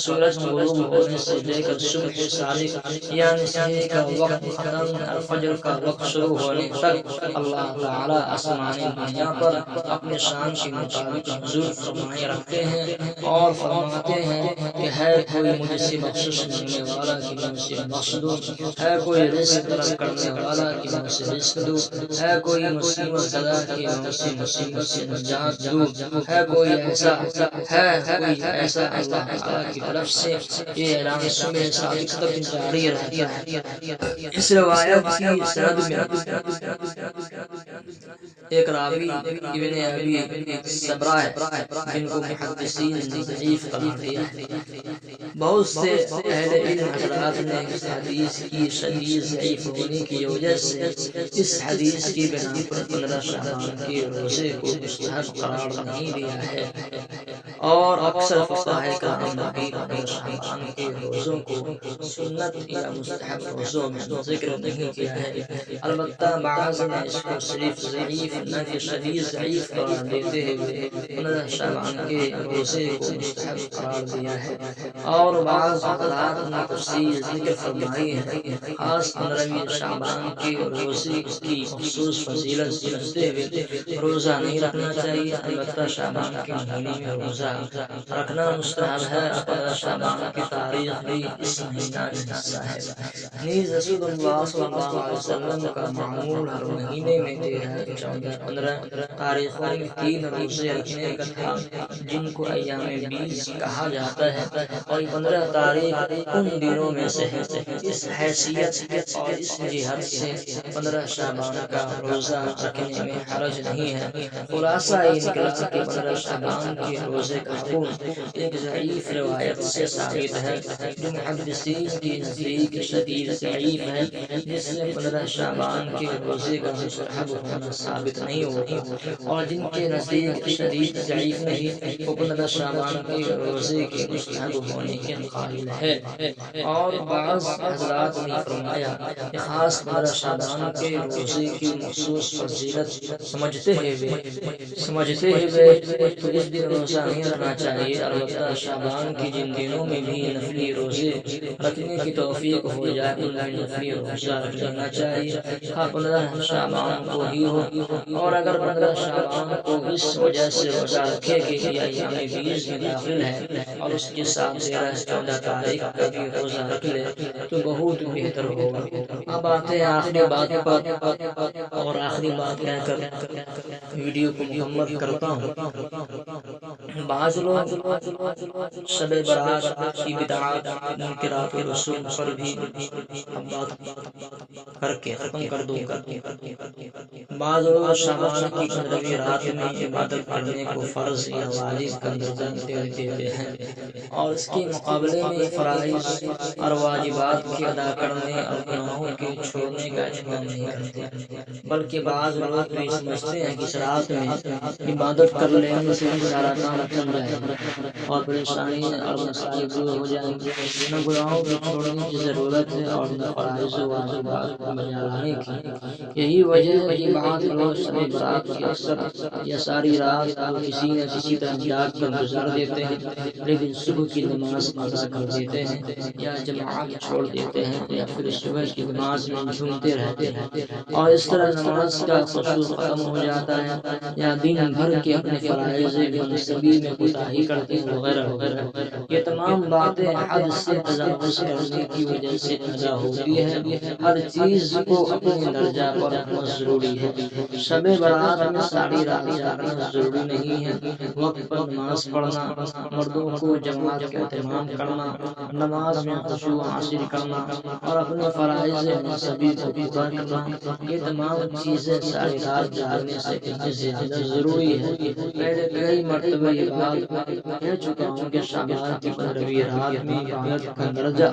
سورج غروب ہونے سے لے کر صبح صادق یعنی سحر کا وقت ختم اور فجر کا وقت شروع ہونے تک اللہ تعالی آسمان دنیا پر اپنے شان کے مطابق حضور فرمائے رکھتے ہیں اور فرماتے ہیں کہ ہے کوئی مجھ سے بخشش مانگنے والا کہ میں اسے بخش دوں، ہے کوئی رزق طلب کرنے والا کہ میں اسے رزق دوں، ہے کوئی مصیبت زدہ کہ میں اسے مصیبت سے نجات دوں، ہے کوئی ایسا اللہ تعالیٰ کی طرف سے یہ اعلان صبح صادق تک جاری رہتا ہے۔ اس روایت کی سند میں ایک راوی ابن ابی صبرہ جن کو محدثین نے ضعیف قرار دیا ہے۔ بہت سے اہل علم حضرات نے اس حدیث کی شدید ضعیف ہونے کی وجہ سے اس حدیث کی بنا پر 15 شعبان کے روزے کو مستحب قرار نہیں دیا ہے، اور اکثر فقہاء کرام نے بھی 15 شعبان کے روزوں کو سنت یا مستحب روزوں میں ذکر نہیں کیا ہے۔ البتہ بعض نے اس کو صرف ضعیف نہ کہ شدید ضعیف قرار دیتے ہوئے 15 شعبان کے روزے کو مستحب قرار دیا ہے، اور بعض حضرات نے تفصیل ذکر فرمائی ہے۔ خاص 15ویں شعبان کے روزے کی مخصوص فضیلت سمجھتے ہوئے روزہ نہیں رکھنا چاہیے، البتہ شعبان کے مہینے میں روزہ رکھنا مستحب ہے۔ 15 شعبان کی تاریخ بھی اس مہینہ کا حصہ ہے۔ نیز رسول اللہ صلی اللہ علیہ وسلم کا معمول ہر مہینے میں 13، 14، 15 تاریخوں میں 3 روزے رکھنے کا تھا، جن کو ایام بیس کہا جاتا ہے، اور 15 تاریخ ان دنوں میں سے ہے۔ اس حیثیت اور اس جہت سے 15 شعبان کا روزہ رکھنے میں حرج نہیں ہے۔ خلاصہ یہ نکلا کہ 15 شعبان کے روزے کا حکم ایک ضعیف روایت سے ثابت ہے، جو محدثین کے نزدیک شدید ضعیف ہے، جس سے 15 شعبان کے روزے کا مستحب ہونا ثابت نہیں ہوتا، اور جن کے نزدیک شدید ضعیف نہیں وہ 15 شعبان کے روزے کے مستحب ہونے کے قائل ہے۔ اور بعض حضرات نے فرمایا کہ خاص 15 شعبان کے روزے کی مخصوص فضیلت سمجھتے ہوئے تو اس دن روزہ نہیں رہنا چاہیے، البتہ شعبان کی جن دنوں میں بھی نفلی روزے رکھنے کی توفیق ہو جائے ان میں نفلی روزہ رکھ لینا چاہیے، ہاں 15 شعبان کو ہی ہو، اور اگر 15 شعبان کو اس وجہ سے روزہ رکھے کہ یہ ایام 20 میں داخل ہے اور اس کے ساتھ 13-14 تاریخ کا بھی روزہ رکھ لے تو بہت بہتر ہوگا۔ اب آتے ہیں آخری بات پر، اور آخری بات کہہ کر ویڈیو کو مکمل کرتا ہوں۔ بعض لوگ شب برات کی بدعات منکرات کے رسوم پر بھی بات کر کے ختم کر دوں گا۔ بعض لوگ شعبان کی 15ویں رات میں عبادت کرنے کو فرض یا واجب کا درجہ دے دیتے ہیں، اور اس کے مقابلے میں فرائض اور واجبات کے ادا کرنے اور گناہوں کے چھوڑنے کا اہتمام نہیں کرتے، بلکہ بعض لوگ تو یہ سمجھتے ہیں کہ اس رات میں عبادت کر لینے سے سارا کام بن جائے گا اور پریشانی اور مسائل دور ہو جائیں گے، نہ گناہوں کو چھوڑنے کی ضرورت ہے اور نہ فرائض و واجبات کو بجا لانے کی۔ یہی وجہ ہے کہ بعض لوگ شب برات کی اکثر یا ساری رات کو کسی نہ کسی طرح جاگ کر گزار دیتے ہیں، لیکن صبح کی نماز قضا کر دیتے ہیں یا جماعت چھوڑ دیتے ہیں، یا پھر صبح کی نماز میں جھومتے رہتے ہیں اور اس طرح نماز کا خشوع ختم ہو جاتا ہے، یا دن بھر کے اپنے فرائض منصبی میں کوتاہی کرتے ہیں وغیرہ وغیرہ۔ یہ تمام باتیں حد سے تجاوز کرنے کی وجہ سے پیدا ہوتی ہے۔ ہر چیز کو اپنے درجہ پر رکھنا ضروری ہے۔ شب برات میں ساری رات جاگنا ضروری نہیں ہے، وقت پر نماز پڑھنا، مردوں کو جماعت کا اہتمام کرنا، نماز میں خشوع حاصل کرنا اور اپنے فرائض منصبی کو پورا کرنا، یہ تمام چیزیں ساری رات جاگنے سے زیادہ ضروری ہے۔ پہلے کئی مرتبہ یہ بات کہہ چکا ہوں کہ شعبان کی 15ویں رات میں عبادت کا درجہ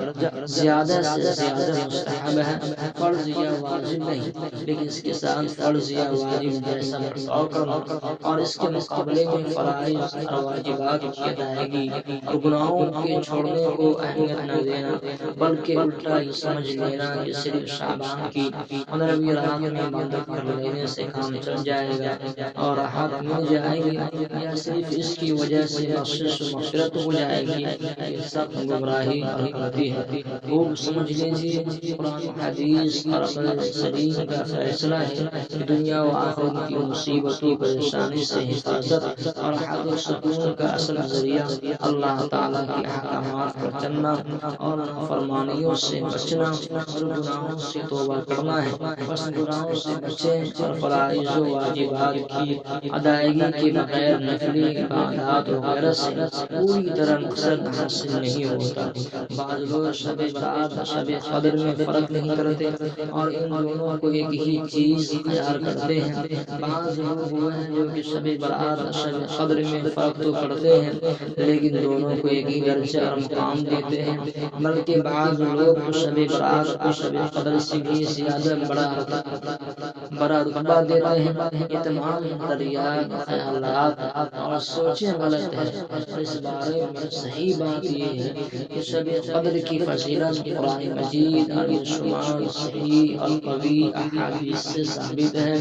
زیادہ سے زیادہ مستحب ہے، فرض یا واجب نہیں، لیکن اس کے ساتھ فرض یا واجب جیسا برتاؤ کرنا اور اس کے مقابلے میں فرائض اور واجبات کی ادائیگی اور گناہوں کے چھوڑنے کو اہمیت نہ دینا، بلکہ الٹا یہ سمجھ لینا کہ صرف شعبان کی 15ویں رات میں عبادت کر لینے سے کام چل جائے گا اور راحت مل جائے گی، یا صرف اس کی وجہ سے بخشش و مغفرت ہو جائے گی، یہ سخت گمراہی اور غلطی ہے۔ خوب سمجھ لیجیے، قرآن حدیث اور عقل سلیم کا فیصلہ ہے کہ دنیا و آخرت کی مصیبتوں پریشانی سے حفاظت اور راحت و سکون کا اصل ذریعہ اللہ تعالیٰ کے احکامات پر چلنا اور نافرمانیوں سے بچنا اور گناہوں سے توبہ کرنا ہے۔ بس گناہوں سے بچیں اور فرائض و واجبات کی ادائیگی کے بغیر نفلی عبادات وغیرہ سے پوری طرح مقصد حاصل نہیں ہوتا۔ بعض لوگ شب برات اور شب قدر میں فرق نہیں کرتے اور ان دونوں کو ایک ہی چیز خیال کرتے ہیں۔ بعض لوگ وہ ہیں جو کہ شب برات اور شب قدر میں فرق تو کرتے ہیں لیکن دونوں کو ایک ہی درجہ اور مقام دیتے ہیں، بلکہ بعض لوگ تو شب برات کو شب قدر سے بھی زیادہ بڑا رتبہ دیتے ہیں۔ یہ تمام دریافت خیالات اور سوچیں غلط ہے، اور اس بارے میں صحیح بات یہ ہے کہ شب قدر کی فضیلت قرآن مجید اور شمار صحیح اور قوی احادیث سے ثابت ہے،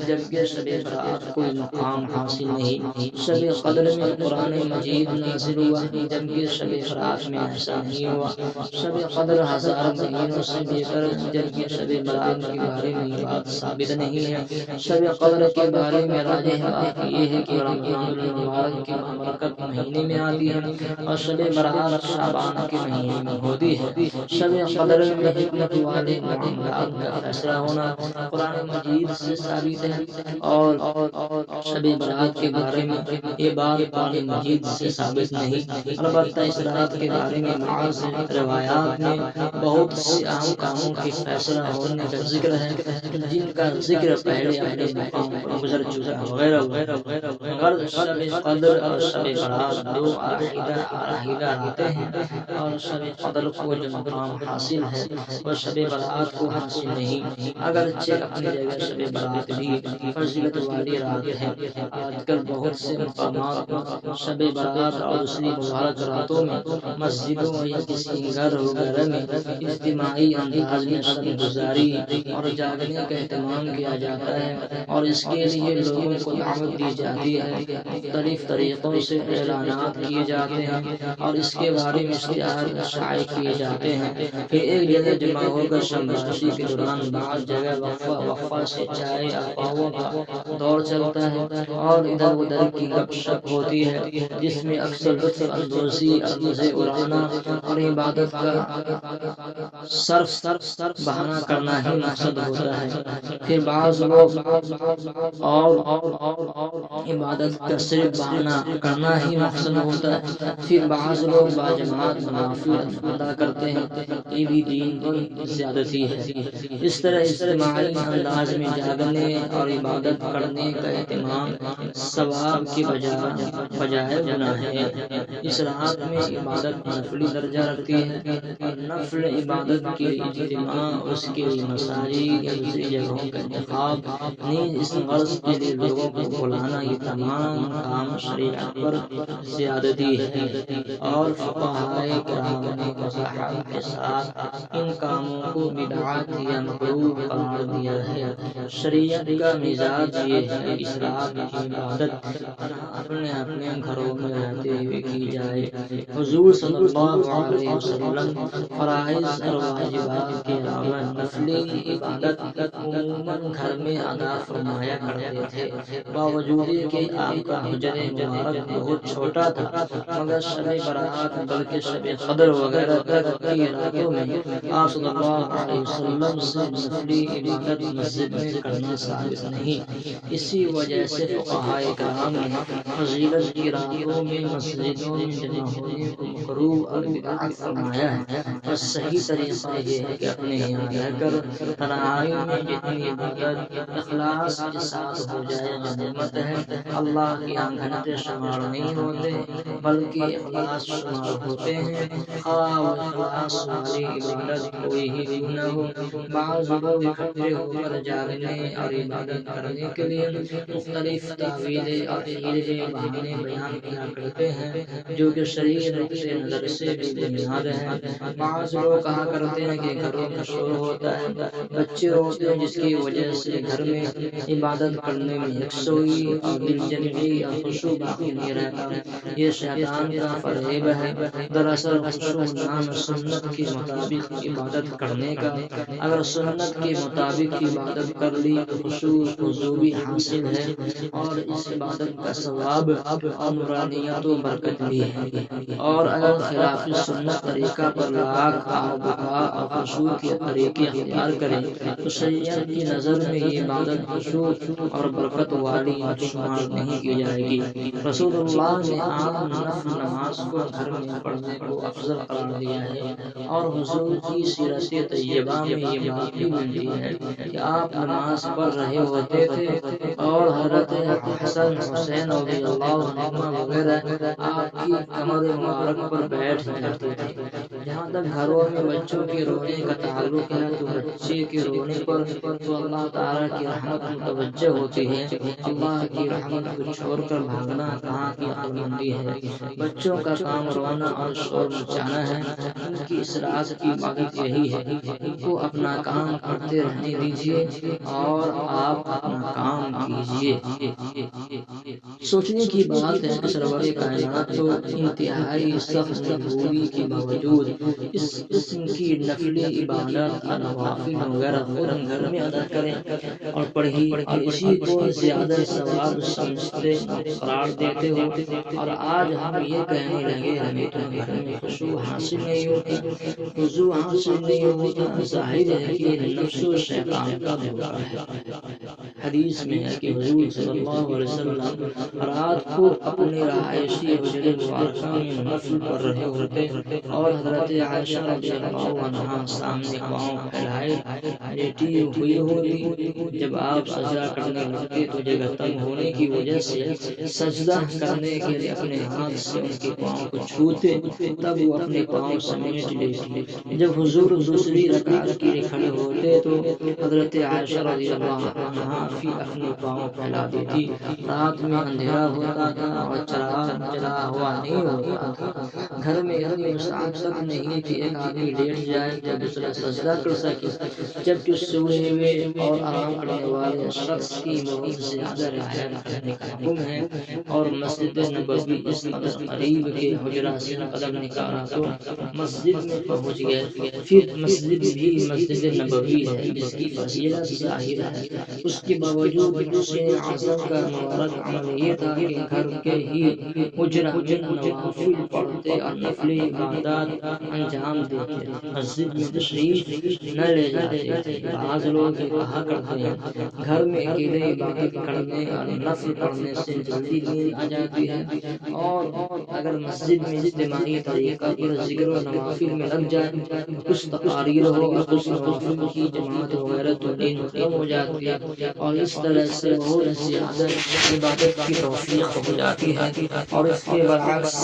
جبکہ شب برات کوئی مقام حاصل نہیں۔ شب قدر میں قرآن مجید نازل ہوا جبکہ شب برات میں ایسا نہیں ہوا۔ شب قدر 1000 مہینوں سے بہتر جبکہ شب برات کے بارے میں یہ بات ثابت نہیں ہے۔ شب قدر کے بارے میں راجح بات یہ ہے کہ رمضان المبارک کے بابرکت مہینے میں آتی ہے اور شب برات شعبان کے مہینے میں ہوتی ہے۔ شب قدر میں حکمت والے معاملات کا فیصلہ ہونا قرآن مجید سے ثابت ہے، اور شب برات کے بارے میں یہ بات قرآن مجید سے ثابت نہیں۔ البتہ اس رات کے بارے میں بعض روایات میں بہت سے اہم کاموں کے فیصلہ ہونے کا ذکر ہے جن کا ذکر پہلے اپنے مقام پر گزر چکا وغیرہ وغیرہ۔ غرض شب قدر اور شب برات دو علیحدہ راتیں ہیں، اور شب قدر کو جو مقام حاصل ہے وہ شب برات کو حاصل نہیں، اگرچہ اپنی جگہ شب برات بھی فضیلت والی رات ہے۔ آج کل بہت سے مقامات شب برات اور دوسری مبارک راتوں میں مسجدوں یا کسی گھر وغیرہ میں اجتماعی انداز میں شب گزاری اور جاگنے کا اہتمام کیا جاتا ہے اور اس کے لیے لوگوں کو دعوت دی جاتی ہے، مختلف طریقوں سے اعلانات کیے جاتے ہیں اور اس کے بارے میں اشتہار شائع کیے جاتے ہیں۔ پھر ایک جگہ جمع ہو کر شب باشی کے دوران بعض جگہ وقفہ سے چائے اور پاؤں کا دور چلتا ہے اور ادھر ادھر کی گپ شپ ہوتی ہے، جس میں اکثر لطف اندوزی اور مزے اڑانا اور عبادت کا صرف بہانہ کرنا ہی مقصد ہوتا ہے۔ پھر بعض لوگ اور عبادت کا صرف بہانہ کرنا ہی مقصد ہوتا ہے، پھر بعض لوگ باجماعت نوافل ادا کرتے ہیں، یہ بھی دین کی زیادتی ہے۔ اس طرح اجتماعی انداز میں جاگنے اور عبادت کرنے کا اہتمام ثواب کے بجائے گناہ ہے۔ اس رات میں عبادت نفلی درجہ رکھتی ہے اور نفل عبادت کے اجتماع، اس کے لیے مساجد یا دوسری جگہوں کا انتخاب، نیز اس غرض کے لیے لوگوں کو بلانا، یہ تمام کام شریعت پر زیادتی ہے اور فقہائے کرام نے وضاحت کے ساتھ ان کاموں کو بدعت یا مکروہ قرار دیا ہے۔ شریعت کا مزاج یہ ہے اس رات کی عبادت اپنے اپنے گھروں میں رہتے ہوئے کی جائے۔ حضور صلی اللہ علیہ وسلم فرائض اور واجبات کے علاوہ نفلی عبادت عموماً گھر میں ادا فرمایا کرتے تھے، باوجود کہ آپ کا حجر مبارک بہت چھوٹا تھا، مگر شب برات بلکہ شب قدر وغیرہ تک کی راتوں میں آپ صلی اللہ علیہ وسلم سے نفلی عبادت مسجد میں کرنا ثابت نہیں۔ اسی وجہ سے فقہائے کرام نے فضیلت کی راتوں میں مسجدوں میں جمع ہونے کو مکروہ اور بدعت فرمایا ہے، اور صحیح طریقہ یہ ہے کہ اپنے یہاں رہ کر تنہائی میں جتنی عبادت اخلاص کے ساتھ ہو جائے غنیمت ہے۔ اللہ کے یہاں گھنٹے شمار نہیں ہوتے بلکہ اخلاص شمار ہوتے ہیں، خواہ و اخلاص والی عبادت کوئی ہی کیوں نہ ہو۔ بعض لوگ اکٹھے ہو کر جاگنے اور عبادت کرنے کے لیے مختلف تعویلیں اور حیلے بہانے بیان کیا کرتے ہیں، جو کہ شرعی نقطہ نظر سے بے بنیاد ہیں۔ بعض لوگ کہا کرتے ہیں کہ گھروں میں شور ہوتا ہے، بچے روتے ہیں، جس کی وجہ سے گھر میں عبادت کرنے میں یکسوئی اور دلجنبی اور خشوع باقی نہیں رہتا۔ یہ شیطان کا فریب ہے۔ دراصل خشوع نام سنت کے مطابق عبادت کرنے کا، اگر سنت کے مطابق عبادت کر لی تو خشوع بھی حاصل ہے اور اس عبادت کا ثواب اور نورانیت و برکت بھی ہے، اور اگر خلاف سنت طریقہ پر لاکھ آو بکا اور خشوع کے طریقے اختیار کرے تو شریعت کی نظر میں یہ عبادت خشوع اور برکت والی شمار نہیں کی جائے گی۔ رسول اللہ نے عام نفل نماز کو گھر میں پڑھنے کو افضل قرار دیا ہے، اور حضور کی سیرت طیبہ میں یہ بات بھی ملتی ہے کہ آپ نماز پڑھ رہے ہوتے تھے اور حضرت حسن حسین رضی اللہ عنہما وغیرہ آپ کی کمر مبارک پر بیٹھ جاتے تھے۔ جہاں تک گھروں میں بچوں کے رونے کا تعلق ہے تو بچے کے رونے پر تو اللہ تعالیٰ کی رحمت متوجہ ہوتی ہے۔ اللہ کی رحمت کو چھوڑ کر بھاگنا کہاں کی عقل مندی ہے۔ بچوں کا کام رونا اور شور مچانا ہے، ان کی اس رات کی عبادت یہی ہے۔ ان کو اپنا کام کرتے رہنے دیجیے اور آپ اپنا کام کیجیے۔ سوچنے کی بات ہے کہ سرور کائنات تو انتہائی سخت مجبوری کے باوجود اس قسم کی نفلی عبادت اور نوافل وغیرہ خود گھر میں ادا کریں اور پڑھی، اور اسی کو زیادہ ثواب سمجھتے قرار دیتے ہو، اور آج ہم یہ کہنے لگے ہمیں تو گھر میں خشوع حاصل نہیں ہوتا، خضوع حاصل نہیں ہوتا۔ ظاہر ہے کہ نفس و شیطان کا دھوکہ ہے۔ حدیث میں ہے کہ حضور صلی اللہ علیہ وسلم رات کو اپنے رہائشی حجرے مبارکہ میں نفل پڑھ رہے ہوتے اور حضرت عائشہ رضی اللہ عنہا سامنے پاؤں پھیلائے لیٹی ہوئی ہوتی۔ جب آپ سجدہ کرنے لگتے تو جگہ تنگ ہونے کی وجہ سے سجدہ کرنے کے لیے اپنے ہاتھ سے ان کے پاؤں کو چھوتے، تب وہ اپنے پاؤں سمیٹ لیتے۔ جب حضور دوسری رکعت کے لیے کھڑے ہوتے تو حضرت عائشہ رضی اللہ عنہا بھی اپنے پاؤں پھیلا دیتی۔ رات میں اندھیرا ہوتا تھا اور چراغ جلا ہوا نہیں ہوتا تھا۔ گھر میں اتنی وسعت تک نہیں کہ ایک آدمی لیٹ جائے تو دوسرا سجدہ کر سکے، جبکہ سوئے ہوئے اور آرام کرنے والے شخص کی بہت زیادہ رعایت کرنے کا حکم ہے۔ اور مسجد نبوی اس قدر قریب کے حجرہ سے قدم نکالا تو مسجد میں پہنچ گئے۔ پھر مسجد بھی مسجد نبوی ہے جس کی فضیلت ظاہر ہے۔ اس کے باوجود حسین اعظم کا مبارک عمل یہ تھا کہ گھر کے ہی حجرہ میں نوافل پڑھتے اور نفلی عبادات انجام دیتے، مسجد میں تشریف نہ لے جاتے تھے۔ بعض لوگ یہ کہا کرتے ہیں گھر میں اکیلے عبادت کرنے اور نفل پڑھنے سے جلدی نیند آ جاتی ہے، اور اگر مسجد میں اجتماعی طریقہ پر ذکر و نوافل میں لگ جائے، کچھ تقاریر ہو اور کچھ نوافل کی جماعت وغیرہ تو نیند کم ہو جاتی ہے، اور اس طرح سے بہت زیادہ عبادت کی توفیق ہو جاتی ہے۔ اور اس کے برعکس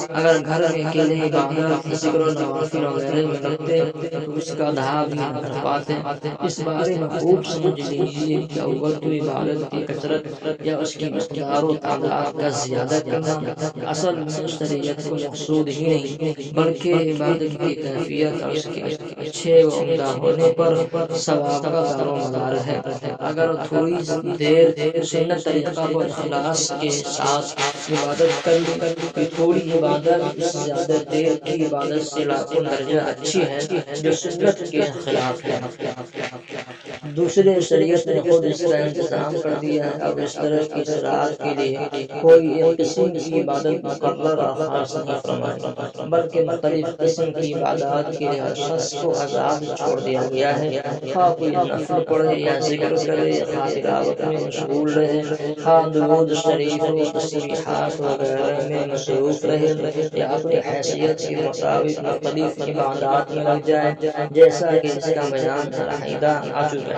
اگر گھر میں اکیلے عبادت ذکر و نوافل وغیرہ میں لگتے تو اس کا دھا بھی نہ کر پاتے۔ اس بارے میں خوب سمجھ لیجیے کہ اول تو عبادت کی کثرت یا اس کی مقدار و تعداد کا زیادہ کرنا اصل میں شریعت کو مقصود ہی نہیں، بلکہ عبادت کی کیفیت اور اس کے اچھے و عمدہ ہونے پر ثواب کا دار و مدار ہے۔ اگر تھوڑی دیر سنت طریقہ پر اخلاص کے ساتھ عبادت کر لی، تھوڑی عبادت اس زیادہ دیر کی عبادت سے لاکھوں درجہ اچھی ہے جو سنت کے خلاف ہے۔ دوسرے شریعت نے خود اس کا انتظام کر دیا ہے۔ اب اس طرح کی صلاحات کے لیے کوئی ایک قسم کی عبادت مقرر اور خاص نہیں فرمائی، بلکہ مختلف قسم کی عبادات کے لیے ہر شخص کو آزاد چھوڑ دیا گیا ہے۔ خواہ کوئی نفل پڑھے یا ذکر کرے، خواہ تلاوت میں مشغول رہے، خواہ درود شریف و تسبیحات وغیرہ میں مصروف رہے، یا اپنی حیثیت کے مطابق مختلف عبادات میں لگ جائے، جیسا کہ اس کا بیان علیحدہ آ چکا ہے۔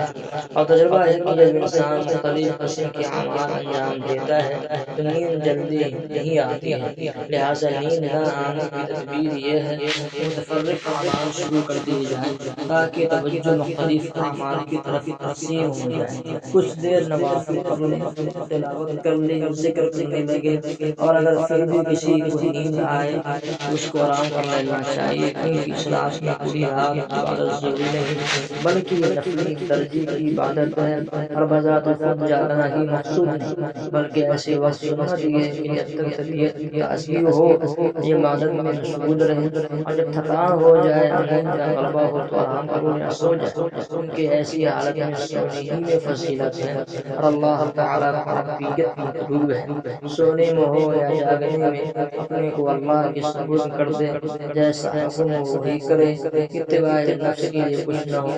اور تجربہ ہے کہ جب انسان مختلف قسم کے اعمال انجام دیتا ہے تو نیند جلدی نہیں آتی ہے، لہٰذا نیند نہ آنے کی تدبیر یہ ہے کہ متفرق اعمال شروع کر دیے جائیں تاکہ توجہ مختلف اعمال کی طرف تقسیم ہو جائے۔ کچھ دیر نوافل کر لیں، تلاوت کر لیں، ذکر کرنے لگے، اور اگر پھر بھی کسی کو نیند آئے تو اس کو آرام کر لینا چاہیے، کیونکہ اسلام میں پوری رات عبادت ضروری نہیں بلکہ یہ نفلی ترجیح کی عبادت ہے، اور بذات خود جاگنا ہی مقصود نہیں، بلکہ ایسے وقت سنت یہ ہے کہ جب تک طبیعت تازگی ہو یہ عبادت میں مشغول رہے، اور جب تھکان ہو جائے اور نیند کا غلبہ ہو تو آرام کرو یا سو جائے، کیونکہ ایسی حالت میں سونے ہی میں فضیلت ہے اور اللہ تعالیٰ کو ربیت مطلوب ہے۔ سونے میں ہو یا جاگنے میں اپنے کو اللہ کے سپرد کر دے، جیسا حکم ہو وہی کرے، اتباع نفس کے لیے کچھ نہ ہو،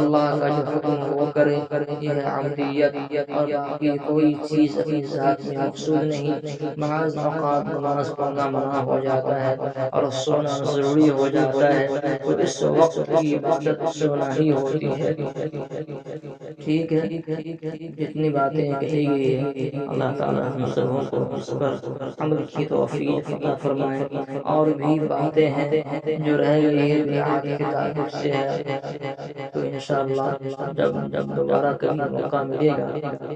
اللہ کا جو حکم وہ کرے، یہ ہے عبودیت، اور باقی کوئی چیز اپنی ذات میں مقصود نہیں۔ بعض اوقات نماز پڑھنا منع ہو جاتا ہے اور سونا ضروری ہو جاتا ہے تو اس وقت کی عبادت سونا ہی ہوتی ہے۔ ٹھیک ہے، جتنی باتیں کہی گئی ہیں اللہ تعالیٰ ہم سبوں کو اس پر عمل کی توفیق عطا فرمائے، اور بھی باتیں ہیں جو رہ گئی ہے بیعت کے تعلق سے ہے تو انشاءاللہ جب دوبارہ کبھی موقع ملے گا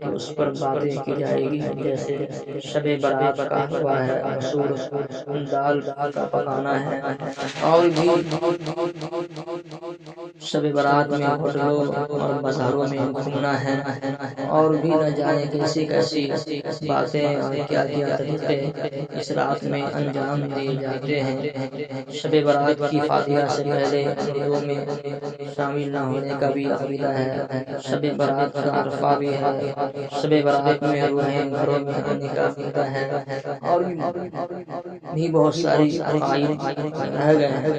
تو اس پر باتیں کی جائے گی، جیسے شب برات کا ہوا ہے، مسور دال کا پکانا ہے، اور بھی شب برات میں ہوٹلوں اور بازاروں میں گھومنا ہے، اور بھی نہ جانے کیسی کیسی باتیں اور کیا کیا طریقے اس رات میں انجام دیے جاتے ہیں۔ شب برات کی فاتحہ سے پہلے عمروں میں شامل نہ ہونے کا بھی عقیدہ ہے۔ شب برات کا عرفہ بھی ہے، شب برات میں روحیں گھروں میں آنے کا عقیدہ ہے، اور بھی بہت ساری عقائد رہ گئے ہیں۔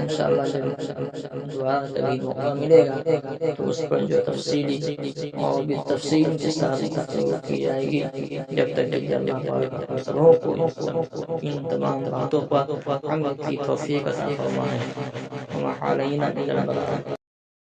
انشاءاللہ جب دوبارہ کبھی موقع ملے گا تو اس پر جو تفصیلی اور بھی تفصیل کے ساتھ گفتگو کی جائے گی، جب تک کہ اللہ پاک ہم سبوں کو ان تمام باتوں پر عمل کی توفیق عطا فرمائے۔ وما علینا الا البلاغ۔